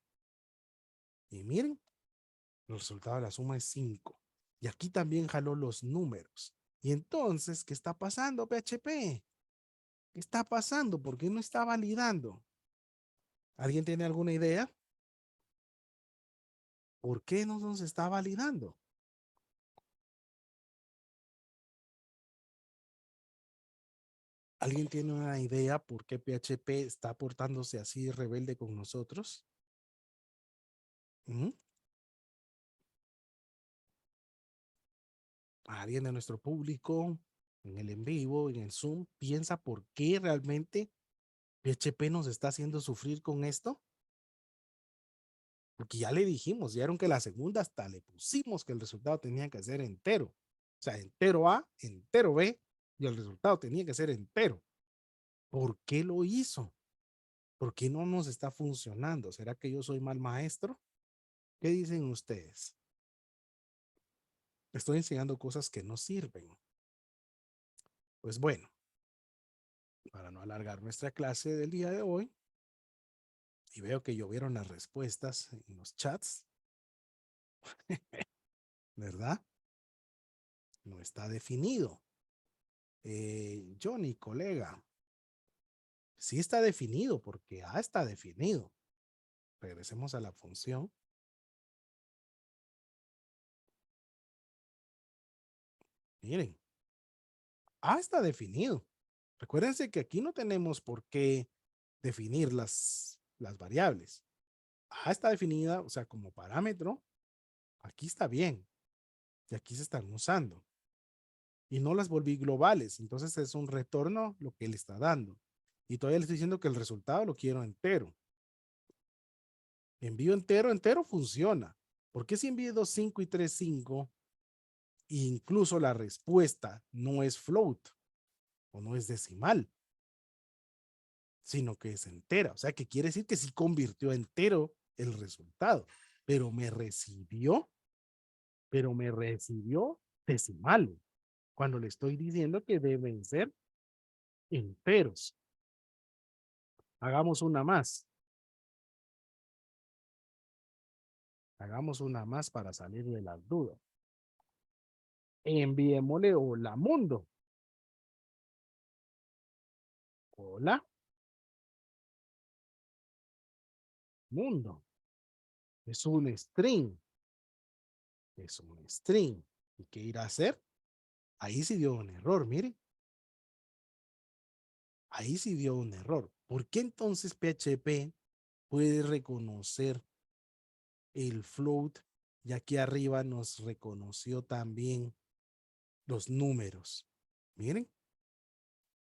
Y miren, el resultado de la suma es 5. Y aquí también jaló los números. Y entonces, ¿qué está pasando, PHP? ¿Qué está pasando? ¿Por qué no está validando? ¿Alguien tiene alguna idea? ¿Por qué no nos está validando? ¿Alguien tiene una idea por qué PHP está portándose así rebelde con nosotros? ¿Mm? ¿Alguien de nuestro público en el en vivo, en el Zoom, piensa por qué realmente PHP nos está haciendo sufrir con esto? Porque ya le dijimos, ya que la segunda hasta le pusimos que el resultado tenía que ser entero. O sea, entero A, entero B, y el resultado tenía que ser entero. ¿Por qué lo hizo? ¿Por qué no nos está funcionando? ¿Será que yo soy mal maestro? ¿Qué dicen ustedes? Estoy enseñando cosas que no sirven. Pues bueno, para no alargar nuestra clase del día de hoy, y veo que llovieron las respuestas en los chats, ¿verdad? No está definido. Johnny, colega, sí está definido porque A está definido. Regresemos a la función. Miren, A está definido. Recuérdense que aquí no tenemos por qué definir las variables. A está definida, o sea, como parámetro, aquí está bien. Y aquí se están usando. Y no las volví globales. Entonces es un retorno lo que él está dando. Y todavía le estoy diciendo que el resultado lo quiero entero. Envío entero, entero funciona. ¿Por qué si envío 2, 5 y 3, 5? E incluso la respuesta no es float o no es decimal, sino que es entera. O sea, que quiere decir que sí convirtió entero el resultado, pero me recibió decimal. Cuando le estoy diciendo que deben ser enteros. Hagamos una más. Hagamos una más para salir de las dudas. Enviémosle hola mundo. Hola mundo. Es un string. Es un string. ¿Y qué irá a hacer? Ahí sí dio un error, miren. Ahí sí dio un error. ¿Por qué entonces PHP puede reconocer el float y aquí arriba nos reconoció también los números? Miren.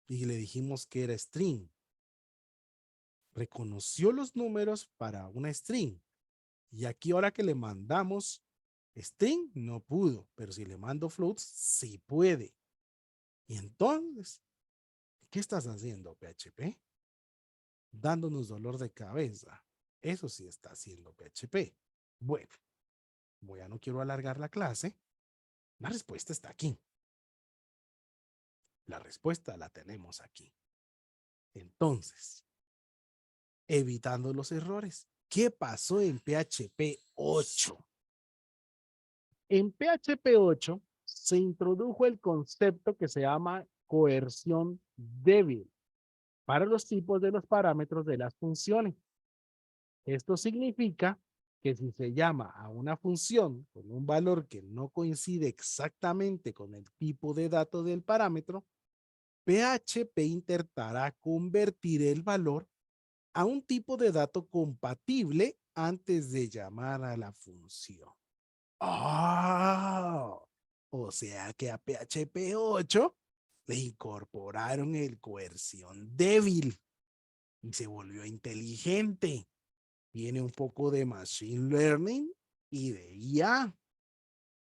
Y le dijimos que era string. Reconoció los números para una string. Y aquí ahora que le mandamos string, no pudo. Pero si le mando floats, sí puede. Y entonces, ¿qué estás haciendo, PHP? Dándonos dolor de cabeza. Eso sí está haciendo PHP. Bueno, ya no quiero alargar la clase. La respuesta está aquí. La respuesta la tenemos aquí. Entonces, evitando los errores. ¿Qué pasó en PHP 8? En PHP 8 se introdujo el concepto que se llama coerción débil para los tipos de los parámetros de las funciones. Esto significa que si se llama a una función con un valor que no coincide exactamente con el tipo de dato del parámetro, PHP intentará convertir el valor a un tipo de dato compatible antes de llamar a la función. ¡Ah! O sea que a PHP 8 le incorporaron el coerción débil y se volvió inteligente. Tiene un poco de machine learning y de IA.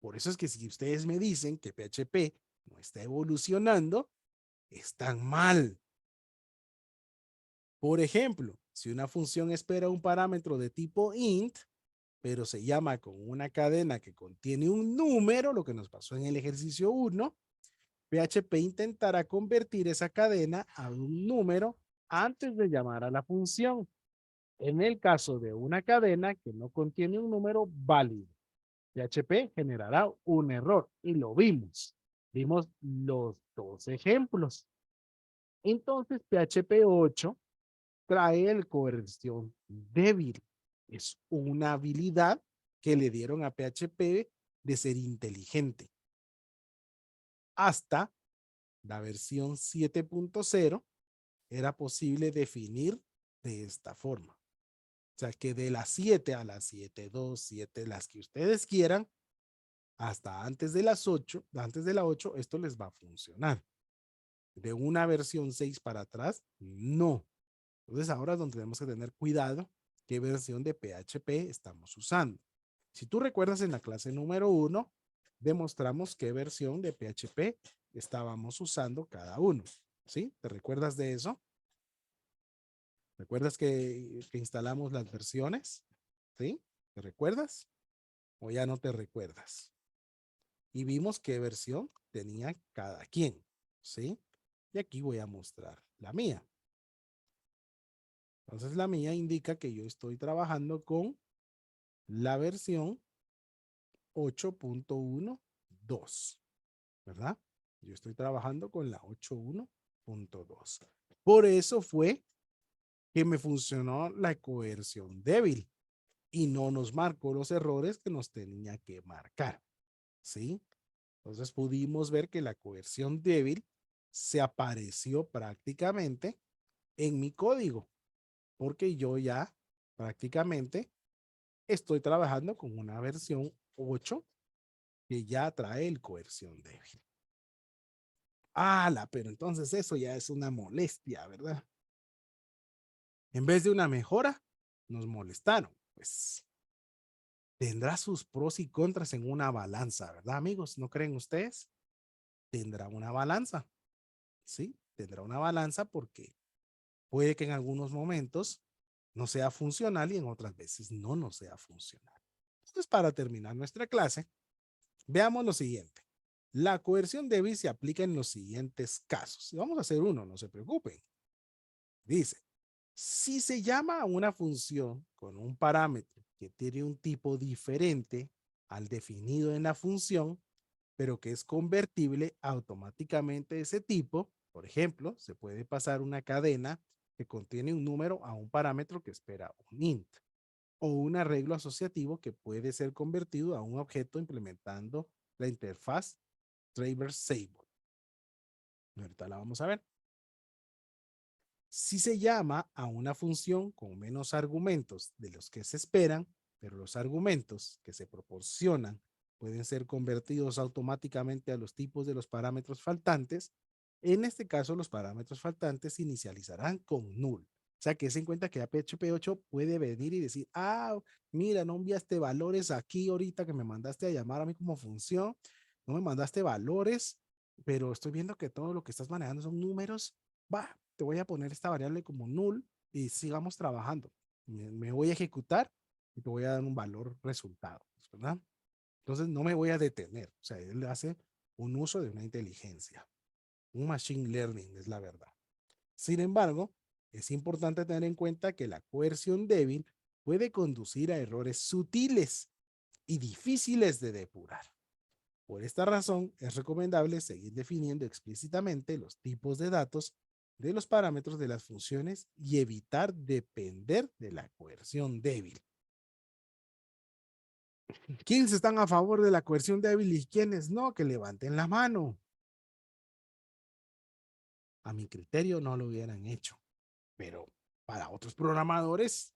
Por eso es que si ustedes me dicen que PHP no está evolucionando, están mal. Por ejemplo, si una función espera un parámetro de tipo int, pero se llama con una cadena que contiene un número, lo que nos pasó en el ejercicio 1, PHP intentará convertir esa cadena a un número antes de llamar a la función. En el caso de una cadena que no contiene un número válido, PHP generará un error y lo vimos. Vimos los dos ejemplos. Entonces, PHP 8 trae el coerción débil. Es una habilidad que le dieron a PHP de ser inteligente. Hasta la versión 7.0 era posible definir de esta forma. O sea que de las 7 a las 7.2, 7, las que ustedes quieran, hasta antes de las 8, antes de la 8, esto les va a funcionar. De una versión 6 para atrás, no. Entonces ahora es donde tenemos que tener cuidado qué versión de PHP estamos usando. Si tú recuerdas en la clase número 1, demostramos qué versión de PHP estábamos usando cada uno. ¿Sí? ¿Te recuerdas de eso? ¿Recuerdas que instalamos las versiones? ¿Sí? ¿Te recuerdas? ¿O ya no te recuerdas? Y vimos qué versión tenía cada quien. ¿Sí? Y aquí voy a mostrar la mía. Entonces la mía indica que yo estoy trabajando con la versión 8.1.2, ¿verdad? Yo estoy trabajando con la 8.1.2. Por eso fue que me funcionó la coerción débil y no nos marcó los errores que nos tenía que marcar, ¿sí? Entonces pudimos ver que la coerción débil se apareció prácticamente en mi código, porque yo ya prácticamente estoy trabajando con una versión 8 que ya trae el coerción débil. Pero entonces eso ya es una molestia, ¿verdad? En vez de una mejora, nos molestaron. Pues tendrá sus pros y contras en una balanza, ¿verdad, amigos? ¿No creen ustedes? Tendrá una balanza, ¿sí? Tendrá una balanza porque puede que en algunos momentos no sea funcional y en otras veces no nos sea funcional. Entonces, para terminar nuestra clase, veamos lo siguiente. La coerción débil se aplica en los siguientes casos. Vamos a hacer uno, no se preocupen. Dice, si se llama a una función con un parámetro que tiene un tipo diferente al definido en la función, pero que es convertible automáticamente ese tipo, por ejemplo, se puede pasar una cadena que contiene un número a un parámetro que espera un int, o un arreglo asociativo que puede ser convertido a un objeto implementando la interfaz traversable. Ahorita la vamos a ver. Si se llama a una función con menos argumentos de los que se esperan, pero los argumentos que se proporcionan pueden ser convertidos automáticamente a los tipos de los parámetros faltantes, en este caso los parámetros faltantes se inicializarán con null. O sea que se en cuenta que PHP 8 puede venir y decir, mira, no enviaste valores aquí ahorita que me mandaste a llamar a mí como función, no me mandaste valores, pero estoy viendo que todo lo que estás manejando son números. Te voy a poner esta variable como null y sigamos trabajando. Me voy a ejecutar y te voy a dar un valor resultado, ¿verdad? Entonces no me voy a detener. O sea, él hace un uso de una inteligencia. Un machine learning es la verdad. Sin embargo, es importante tener en cuenta que la coerción débil puede conducir a errores sutiles y difíciles de depurar. Por esta razón, es recomendable seguir definiendo explícitamente los tipos de datos de los parámetros de las funciones y evitar depender de la coerción débil. ¿Quiénes están a favor de la coerción débil y quiénes no? Que levanten la mano. A mi criterio no lo hubieran hecho, pero para otros programadores,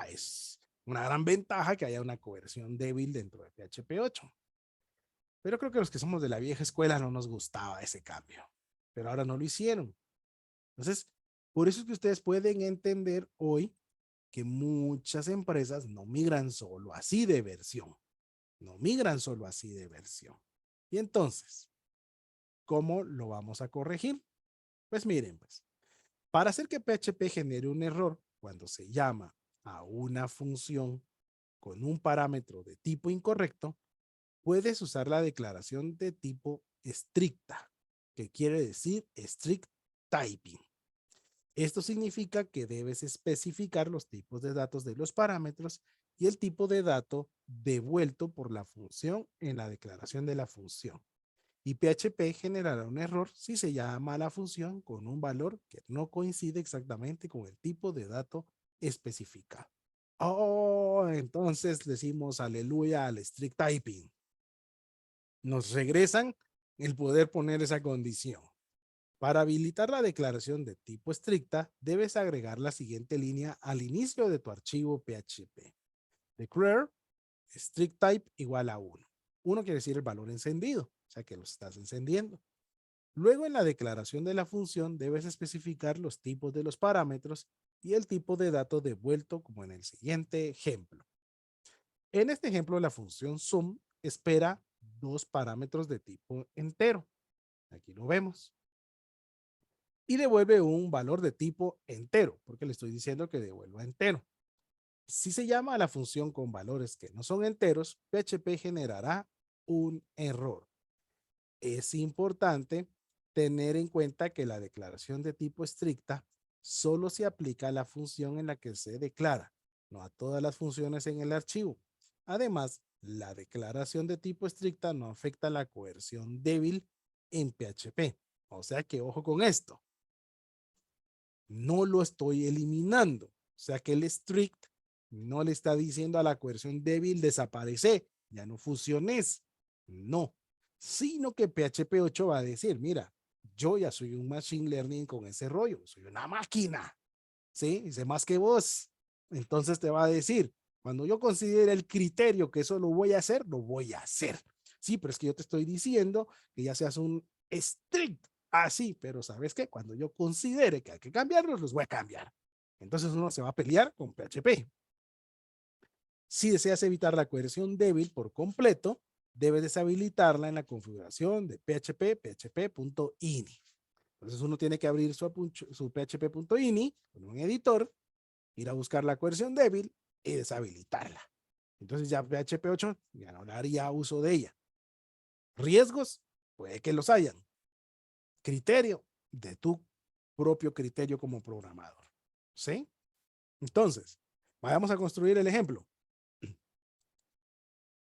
es una gran ventaja que haya una coerción débil dentro de PHP 8. Pero creo que los que somos de la vieja escuela no nos gustaba ese cambio, pero ahora no lo hicieron. Entonces, por eso es que ustedes pueden entender hoy que muchas empresas no migran solo así de versión, no migran solo así de versión. Y entonces, ¿cómo lo vamos a corregir? Pues miren, pues, para hacer que PHP genere un error cuando se llama a una función con un parámetro de tipo incorrecto, puedes usar la declaración de tipo estricta, que quiere decir strict typing. Esto significa que debes especificar los tipos de datos de los parámetros y el tipo de dato devuelto por la función en la declaración de la función. Y PHP generará un error si se llama a la función con un valor que no coincide exactamente con el tipo de dato especificado. Entonces decimos aleluya al strict typing. Nos regresan el poder poner esa condición. Para habilitar la declaración de tipo estricta, debes agregar la siguiente línea al inicio de tu archivo PHP. Declare strict type igual a 1. 1 quiere decir el valor encendido, o sea que lo estás encendiendo. Luego en la declaración de la función debes especificar los tipos de los parámetros y el tipo de dato devuelto como en el siguiente ejemplo. En este ejemplo la función sum espera dos parámetros de tipo entero. Aquí lo vemos. Y devuelve un valor de tipo entero, porque le estoy diciendo que devuelva entero. Si se llama a la función con valores que no son enteros, PHP generará un error. Es importante tener en cuenta que la declaración de tipo estricta solo se aplica a la función en la que se declara, no a todas las funciones en el archivo. Además, la declaración de tipo estricta no afecta la coerción débil en PHP. O sea que ojo con esto. No lo estoy eliminando. O sea que el strict no le está diciendo a la coerción débil desaparece, ya no funciones. No, sino que PHP 8 va a decir, mira, yo ya soy un machine learning con ese rollo, soy una máquina, ¿sí? Dice más que vos. Entonces te va a decir, cuando yo considere el criterio que eso lo voy a hacer, lo voy a hacer. Sí, pero es que yo te estoy diciendo que ya seas un strict así, pero ¿sabes qué? Cuando yo considere que hay que cambiarlos, los voy a cambiar. Entonces uno se va a pelear con PHP. Si deseas evitar la coerción débil por completo, debes deshabilitarla en la configuración de php.ini. Entonces uno tiene que abrir su php.ini con un editor, ir a buscar la coerción débil y deshabilitarla. Entonces ya PHP 8 ya no le haría uso de ella. Riesgos, puede que los hayan. Criterio, de tu propio criterio como programador. ¿Sí? Entonces, vayamos a construir el ejemplo.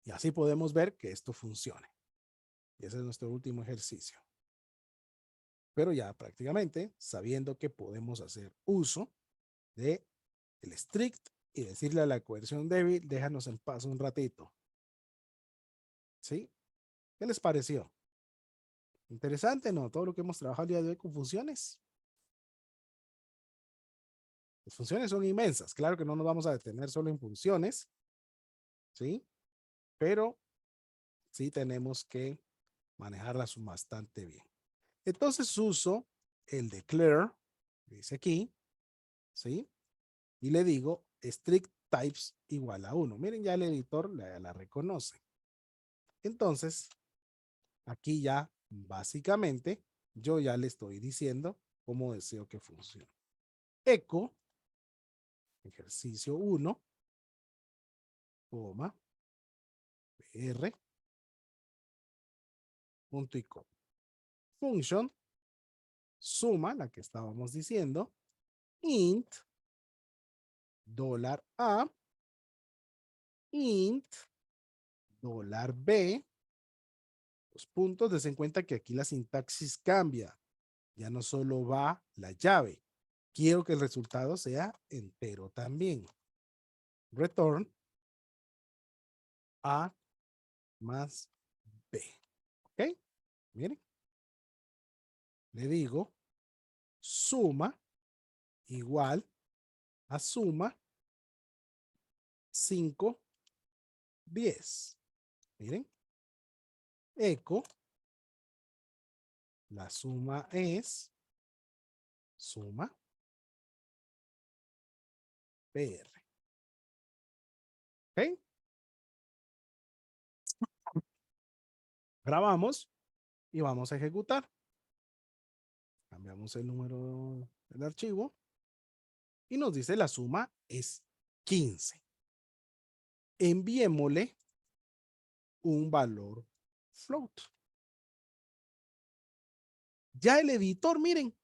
Y así podemos ver que esto funcione. Y ese es nuestro último ejercicio. Pero ya prácticamente sabiendo que podemos hacer uso de el strict y decirle a la coerción débil, déjanos en paz un ratito. ¿Sí? ¿Qué les pareció? Interesante, ¿no? Todo lo que hemos trabajado el día de hoy con funciones. Las funciones son inmensas. Claro que no nos vamos a detener solo en funciones, ¿sí? Pero sí tenemos que manejarlas bastante bien. Entonces uso el declare, dice aquí, ¿sí? Y le digo strict types igual a 1. Miren, ya el editor la reconoce. Entonces, aquí ya básicamente yo ya le estoy diciendo cómo deseo que funcione. Echo, ejercicio 1, coma, br, punto y coma. Function, suma, la que estábamos diciendo, int, $a, int, $b, los puntos, des en cuenta que aquí la sintaxis cambia. Ya no solo va la llave. Quiero que el resultado sea entero también. Return A más B. ¿Ok? Miren. Le digo suma igual a suma 5, 10. Miren. Eco. La suma es suma PR. ¿Ok? Grabamos y vamos a ejecutar. Cambiamos el número del archivo y nos dice la suma es 15. Enviémosle un valor float. Ya el editor, miren,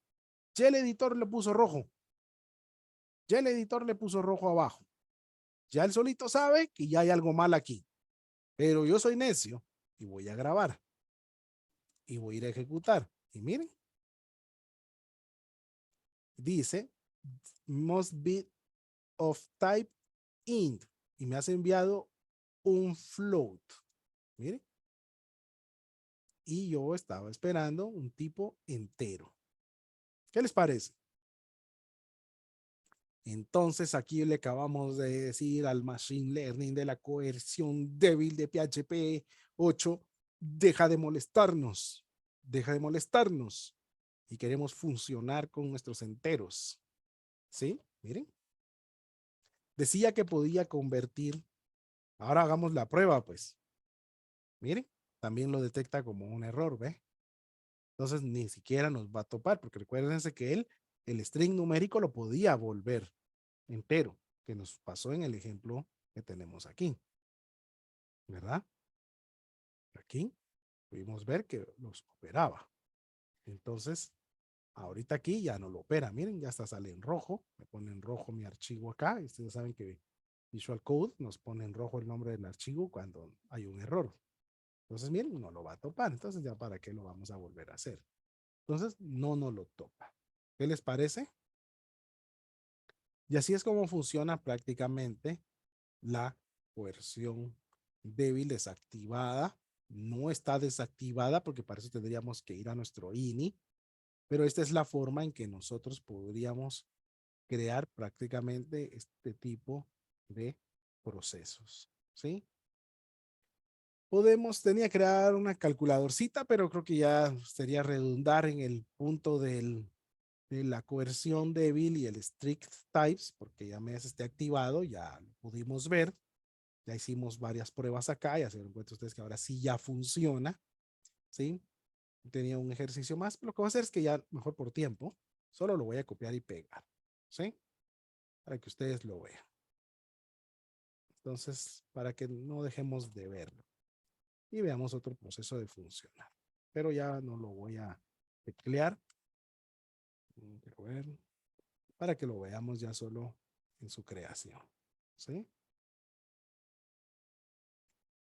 ya el editor le puso rojo. Ya el editor le puso rojo abajo. Ya el solito sabe que ya hay algo mal aquí. Pero yo soy necio y voy a grabar. Y voy a ir a ejecutar. Y miren. Dice, must be of type int. Y me has enviado un float. Miren. Y yo estaba esperando un tipo entero. ¿Qué les parece? Entonces aquí le acabamos de decir al Machine Learning de la coerción débil de PHP 8, deja de molestarnos, y queremos funcionar con nuestros enteros. ¿Sí? Miren. Decía que podía convertir, ahora hagamos la prueba pues. Miren, también lo detecta como un error, ¿ve? Entonces ni siquiera nos va a topar, porque recuérdense que el string numérico lo podía volver entero, que nos pasó en el ejemplo que tenemos aquí, ¿verdad? Aquí pudimos ver que los operaba. Entonces, ahorita aquí ya no lo opera. Miren, ya hasta sale en rojo. Me pone en rojo mi archivo acá. Y ustedes saben que Visual Code nos pone en rojo el nombre del archivo cuando hay un error. Entonces, miren, no lo va a topar. Entonces, ya para qué lo vamos a volver a hacer. Entonces, no nos lo topa. ¿Qué les parece? Y así es como funciona prácticamente la coerción débil desactivada. No está desactivada porque para eso tendríamos que ir a nuestro INI, pero esta es la forma en que nosotros podríamos crear prácticamente este tipo de procesos, ¿sí? Tenía que crear una calculadorcita, pero creo que ya sería redundar en el punto de la coerción débil y el strict types, porque ya me esté activado, ya lo pudimos ver, ya hicimos varias pruebas acá, ya se dan cuenta ustedes que ahora sí ya funciona, ¿sí? Tenía un ejercicio más, pero lo que voy a hacer es que ya, mejor por tiempo, solo lo voy a copiar y pegar, ¿sí? Para que ustedes lo vean. Entonces, para que no dejemos de verlo y veamos otro proceso de funcionar. Pero ya no lo voy a teclear. Quiero ver, para que lo veamos ya solo en su creación, ¿sí?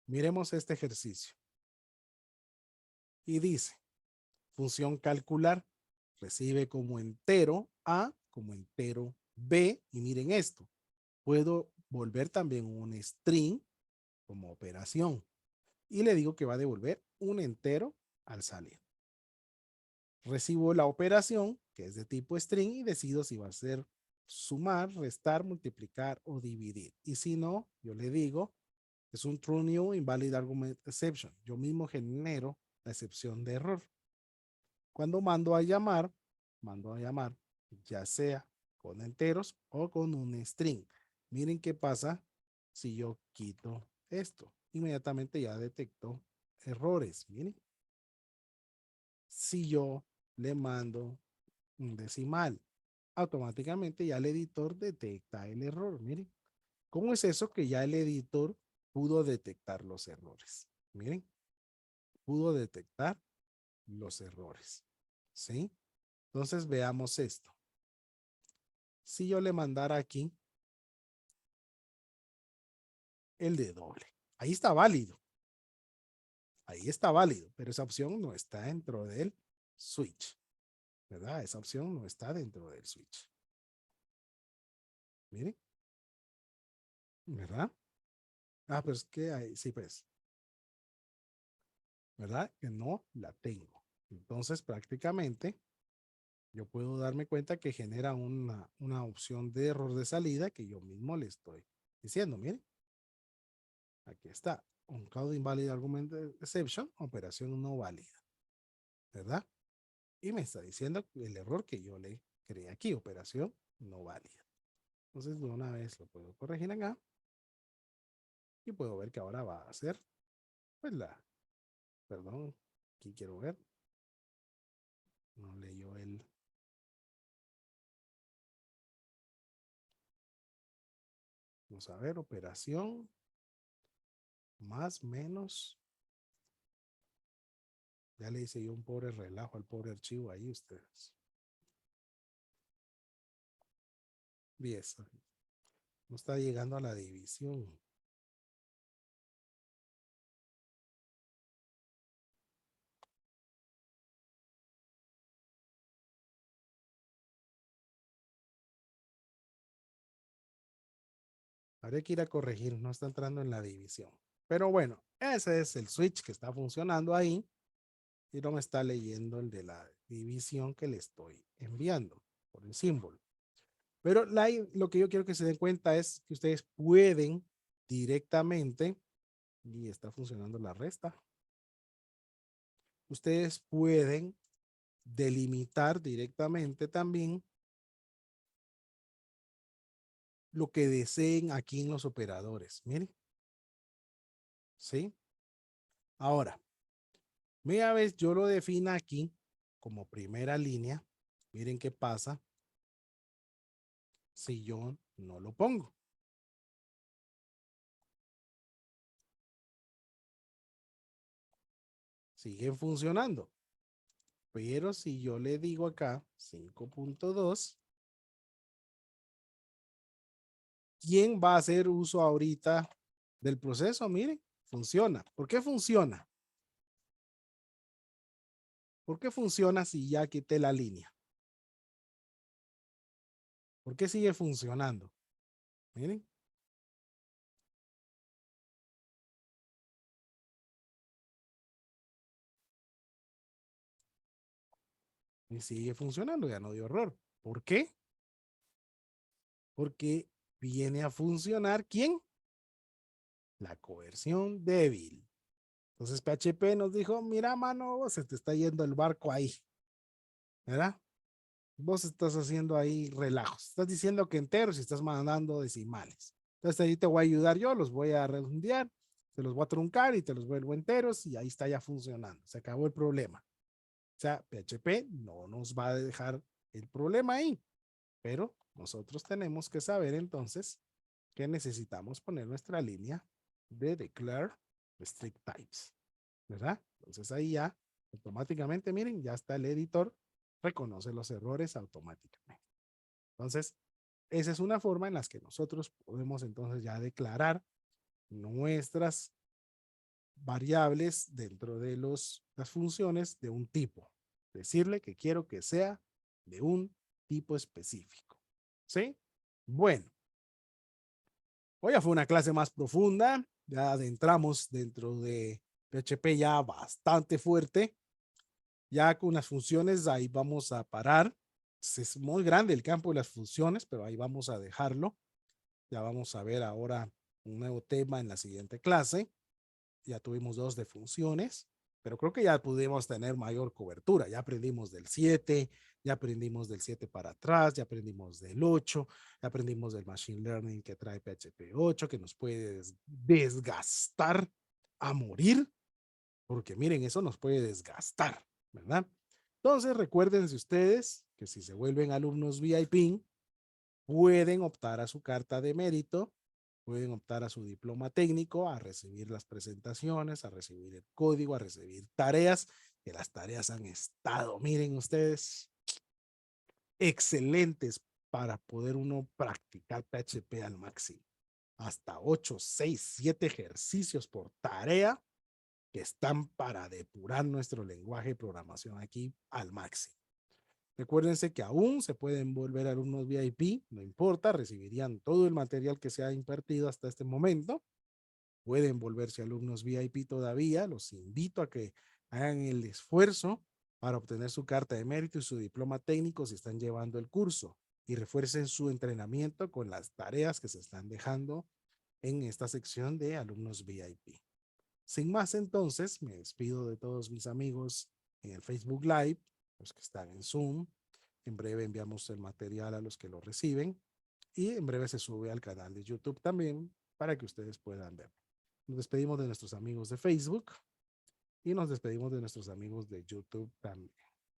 Miremos este ejercicio. Y dice, función calcular recibe como entero A, como entero B. Y miren esto, puedo volver también un string como operación. Y le digo que va a devolver un entero al salir. Recibo la operación, que es de tipo string, y decido si va a ser sumar, restar, multiplicar o dividir. Y si no, yo le digo, es un true new invalid argument exception. Yo mismo genero la excepción de error. Cuando mando a llamar, ya sea con enteros o con un string. Miren qué pasa si yo quito esto. Inmediatamente ya detectó errores. Miren, si yo le mando un decimal, automáticamente ya el editor detecta el error. Miren, ¿cómo es eso que ya el editor pudo detectar los errores? Miren, pudo detectar los errores. ¿Sí? Entonces veamos esto. Si yo le mandara aquí el de doble, ahí está válido. Ahí está válido, pero esa opción no está dentro del switch, ¿verdad? Esa opción no está dentro del switch. Miren, ¿verdad? Ah, pues que ahí, sí, pues, ¿verdad? Que no la tengo. Entonces, prácticamente, yo puedo darme cuenta que genera una opción de error de salida que yo mismo le estoy diciendo. Miren, aquí está. Un causa invalid argument exception, operación no válida, ¿verdad? Y me está diciendo el error que yo le creé aquí, operación no válida. Entonces, de una vez lo puedo corregir acá y puedo ver que ahora va a hacer, pues perdón, aquí quiero ver, no leyó vamos a ver, operación más menos, ya le hice yo un pobre relajo al pobre archivo ahí ustedes. Bien, no está llegando a la división. Habría que ir a corregir, no está entrando en la división. Pero bueno, ese es el switch que está funcionando ahí y no me está leyendo el de la división que le estoy enviando por el símbolo. Pero lo que yo quiero que se den cuenta es que ustedes pueden directamente, y está funcionando la resta, ustedes pueden delimitar directamente también lo que deseen aquí en los operadores. Miren, ¿sí? Ahora, media vez yo lo defina aquí como primera línea, miren qué pasa si yo no lo pongo. Siguen funcionando, Pero si yo le digo acá 5.2, ¿quién va a hacer uso ahorita del proceso? Miren, funciona. ¿Por qué funciona? ¿Por qué funciona si ya quité la línea? ¿Por qué sigue funcionando? Miren. Y sigue funcionando, ya no dio error. ¿Por qué? Porque viene a funcionar ¿quién? La coerción débil. Entonces PHP nos dijo, mira, mano, se te está yendo el barco ahí, ¿verdad? Vos estás haciendo ahí relajos. Estás diciendo que enteros y estás mandando decimales. Entonces ahí te voy a ayudar yo, los voy a redondear, te los voy a truncar y te los vuelvo enteros y ahí está ya funcionando. Se acabó el problema. O sea, PHP no nos va a dejar el problema ahí, pero nosotros tenemos que saber entonces que necesitamos poner nuestra línea de declare strict types, ¿verdad? Entonces ahí ya automáticamente, miren, ya está el editor, reconoce los errores automáticamente. Entonces, esa es una forma en la que nosotros podemos entonces ya declarar nuestras variables dentro de las funciones de un tipo. Decirle que quiero que sea de un tipo específico. ¿Sí? Bueno, hoy ya fue una clase más profunda. Ya adentramos dentro de PHP ya bastante fuerte. Ya con las funciones ahí vamos a parar. Es muy grande el campo de las funciones, pero ahí vamos a dejarlo. Ya vamos a ver ahora un nuevo tema en la siguiente clase. Ya tuvimos 2 de funciones, pero creo que ya pudimos tener mayor cobertura. Ya aprendimos del 7, ya aprendimos del 7 para atrás, ya aprendimos del 8, ya aprendimos del Machine Learning que trae PHP 8, que nos puede desgastar a morir, porque miren, eso nos puede desgastar, ¿verdad? Entonces, recuérdense ustedes que si se vuelven alumnos VIP, pueden optar a su carta de mérito, pueden optar a su diploma técnico, a recibir las presentaciones, a recibir el código, a recibir tareas, que las tareas han estado, miren ustedes, excelentes para poder uno practicar PHP al máximo. Hasta 8, 6, 7 ejercicios por tarea que están para depurar nuestro lenguaje de programación aquí al máximo. Recuérdense que aún se pueden volver alumnos VIP, no importa, recibirían todo el material que se ha impartido hasta este momento. Pueden volverse alumnos VIP todavía. Los invito a que hagan el esfuerzo para obtener su carta de mérito y su diploma técnico si están llevando el curso y refuercen su entrenamiento con las tareas que se están dejando en esta sección de alumnos VIP. Sin más, entonces, me despido de todos mis amigos en el Facebook Live, los que están en Zoom. En breve enviamos el material a los que lo reciben y en breve se sube al canal de YouTube también para que ustedes puedan ver. Nos despedimos de nuestros amigos de Facebook y nos despedimos de nuestros amigos de YouTube también.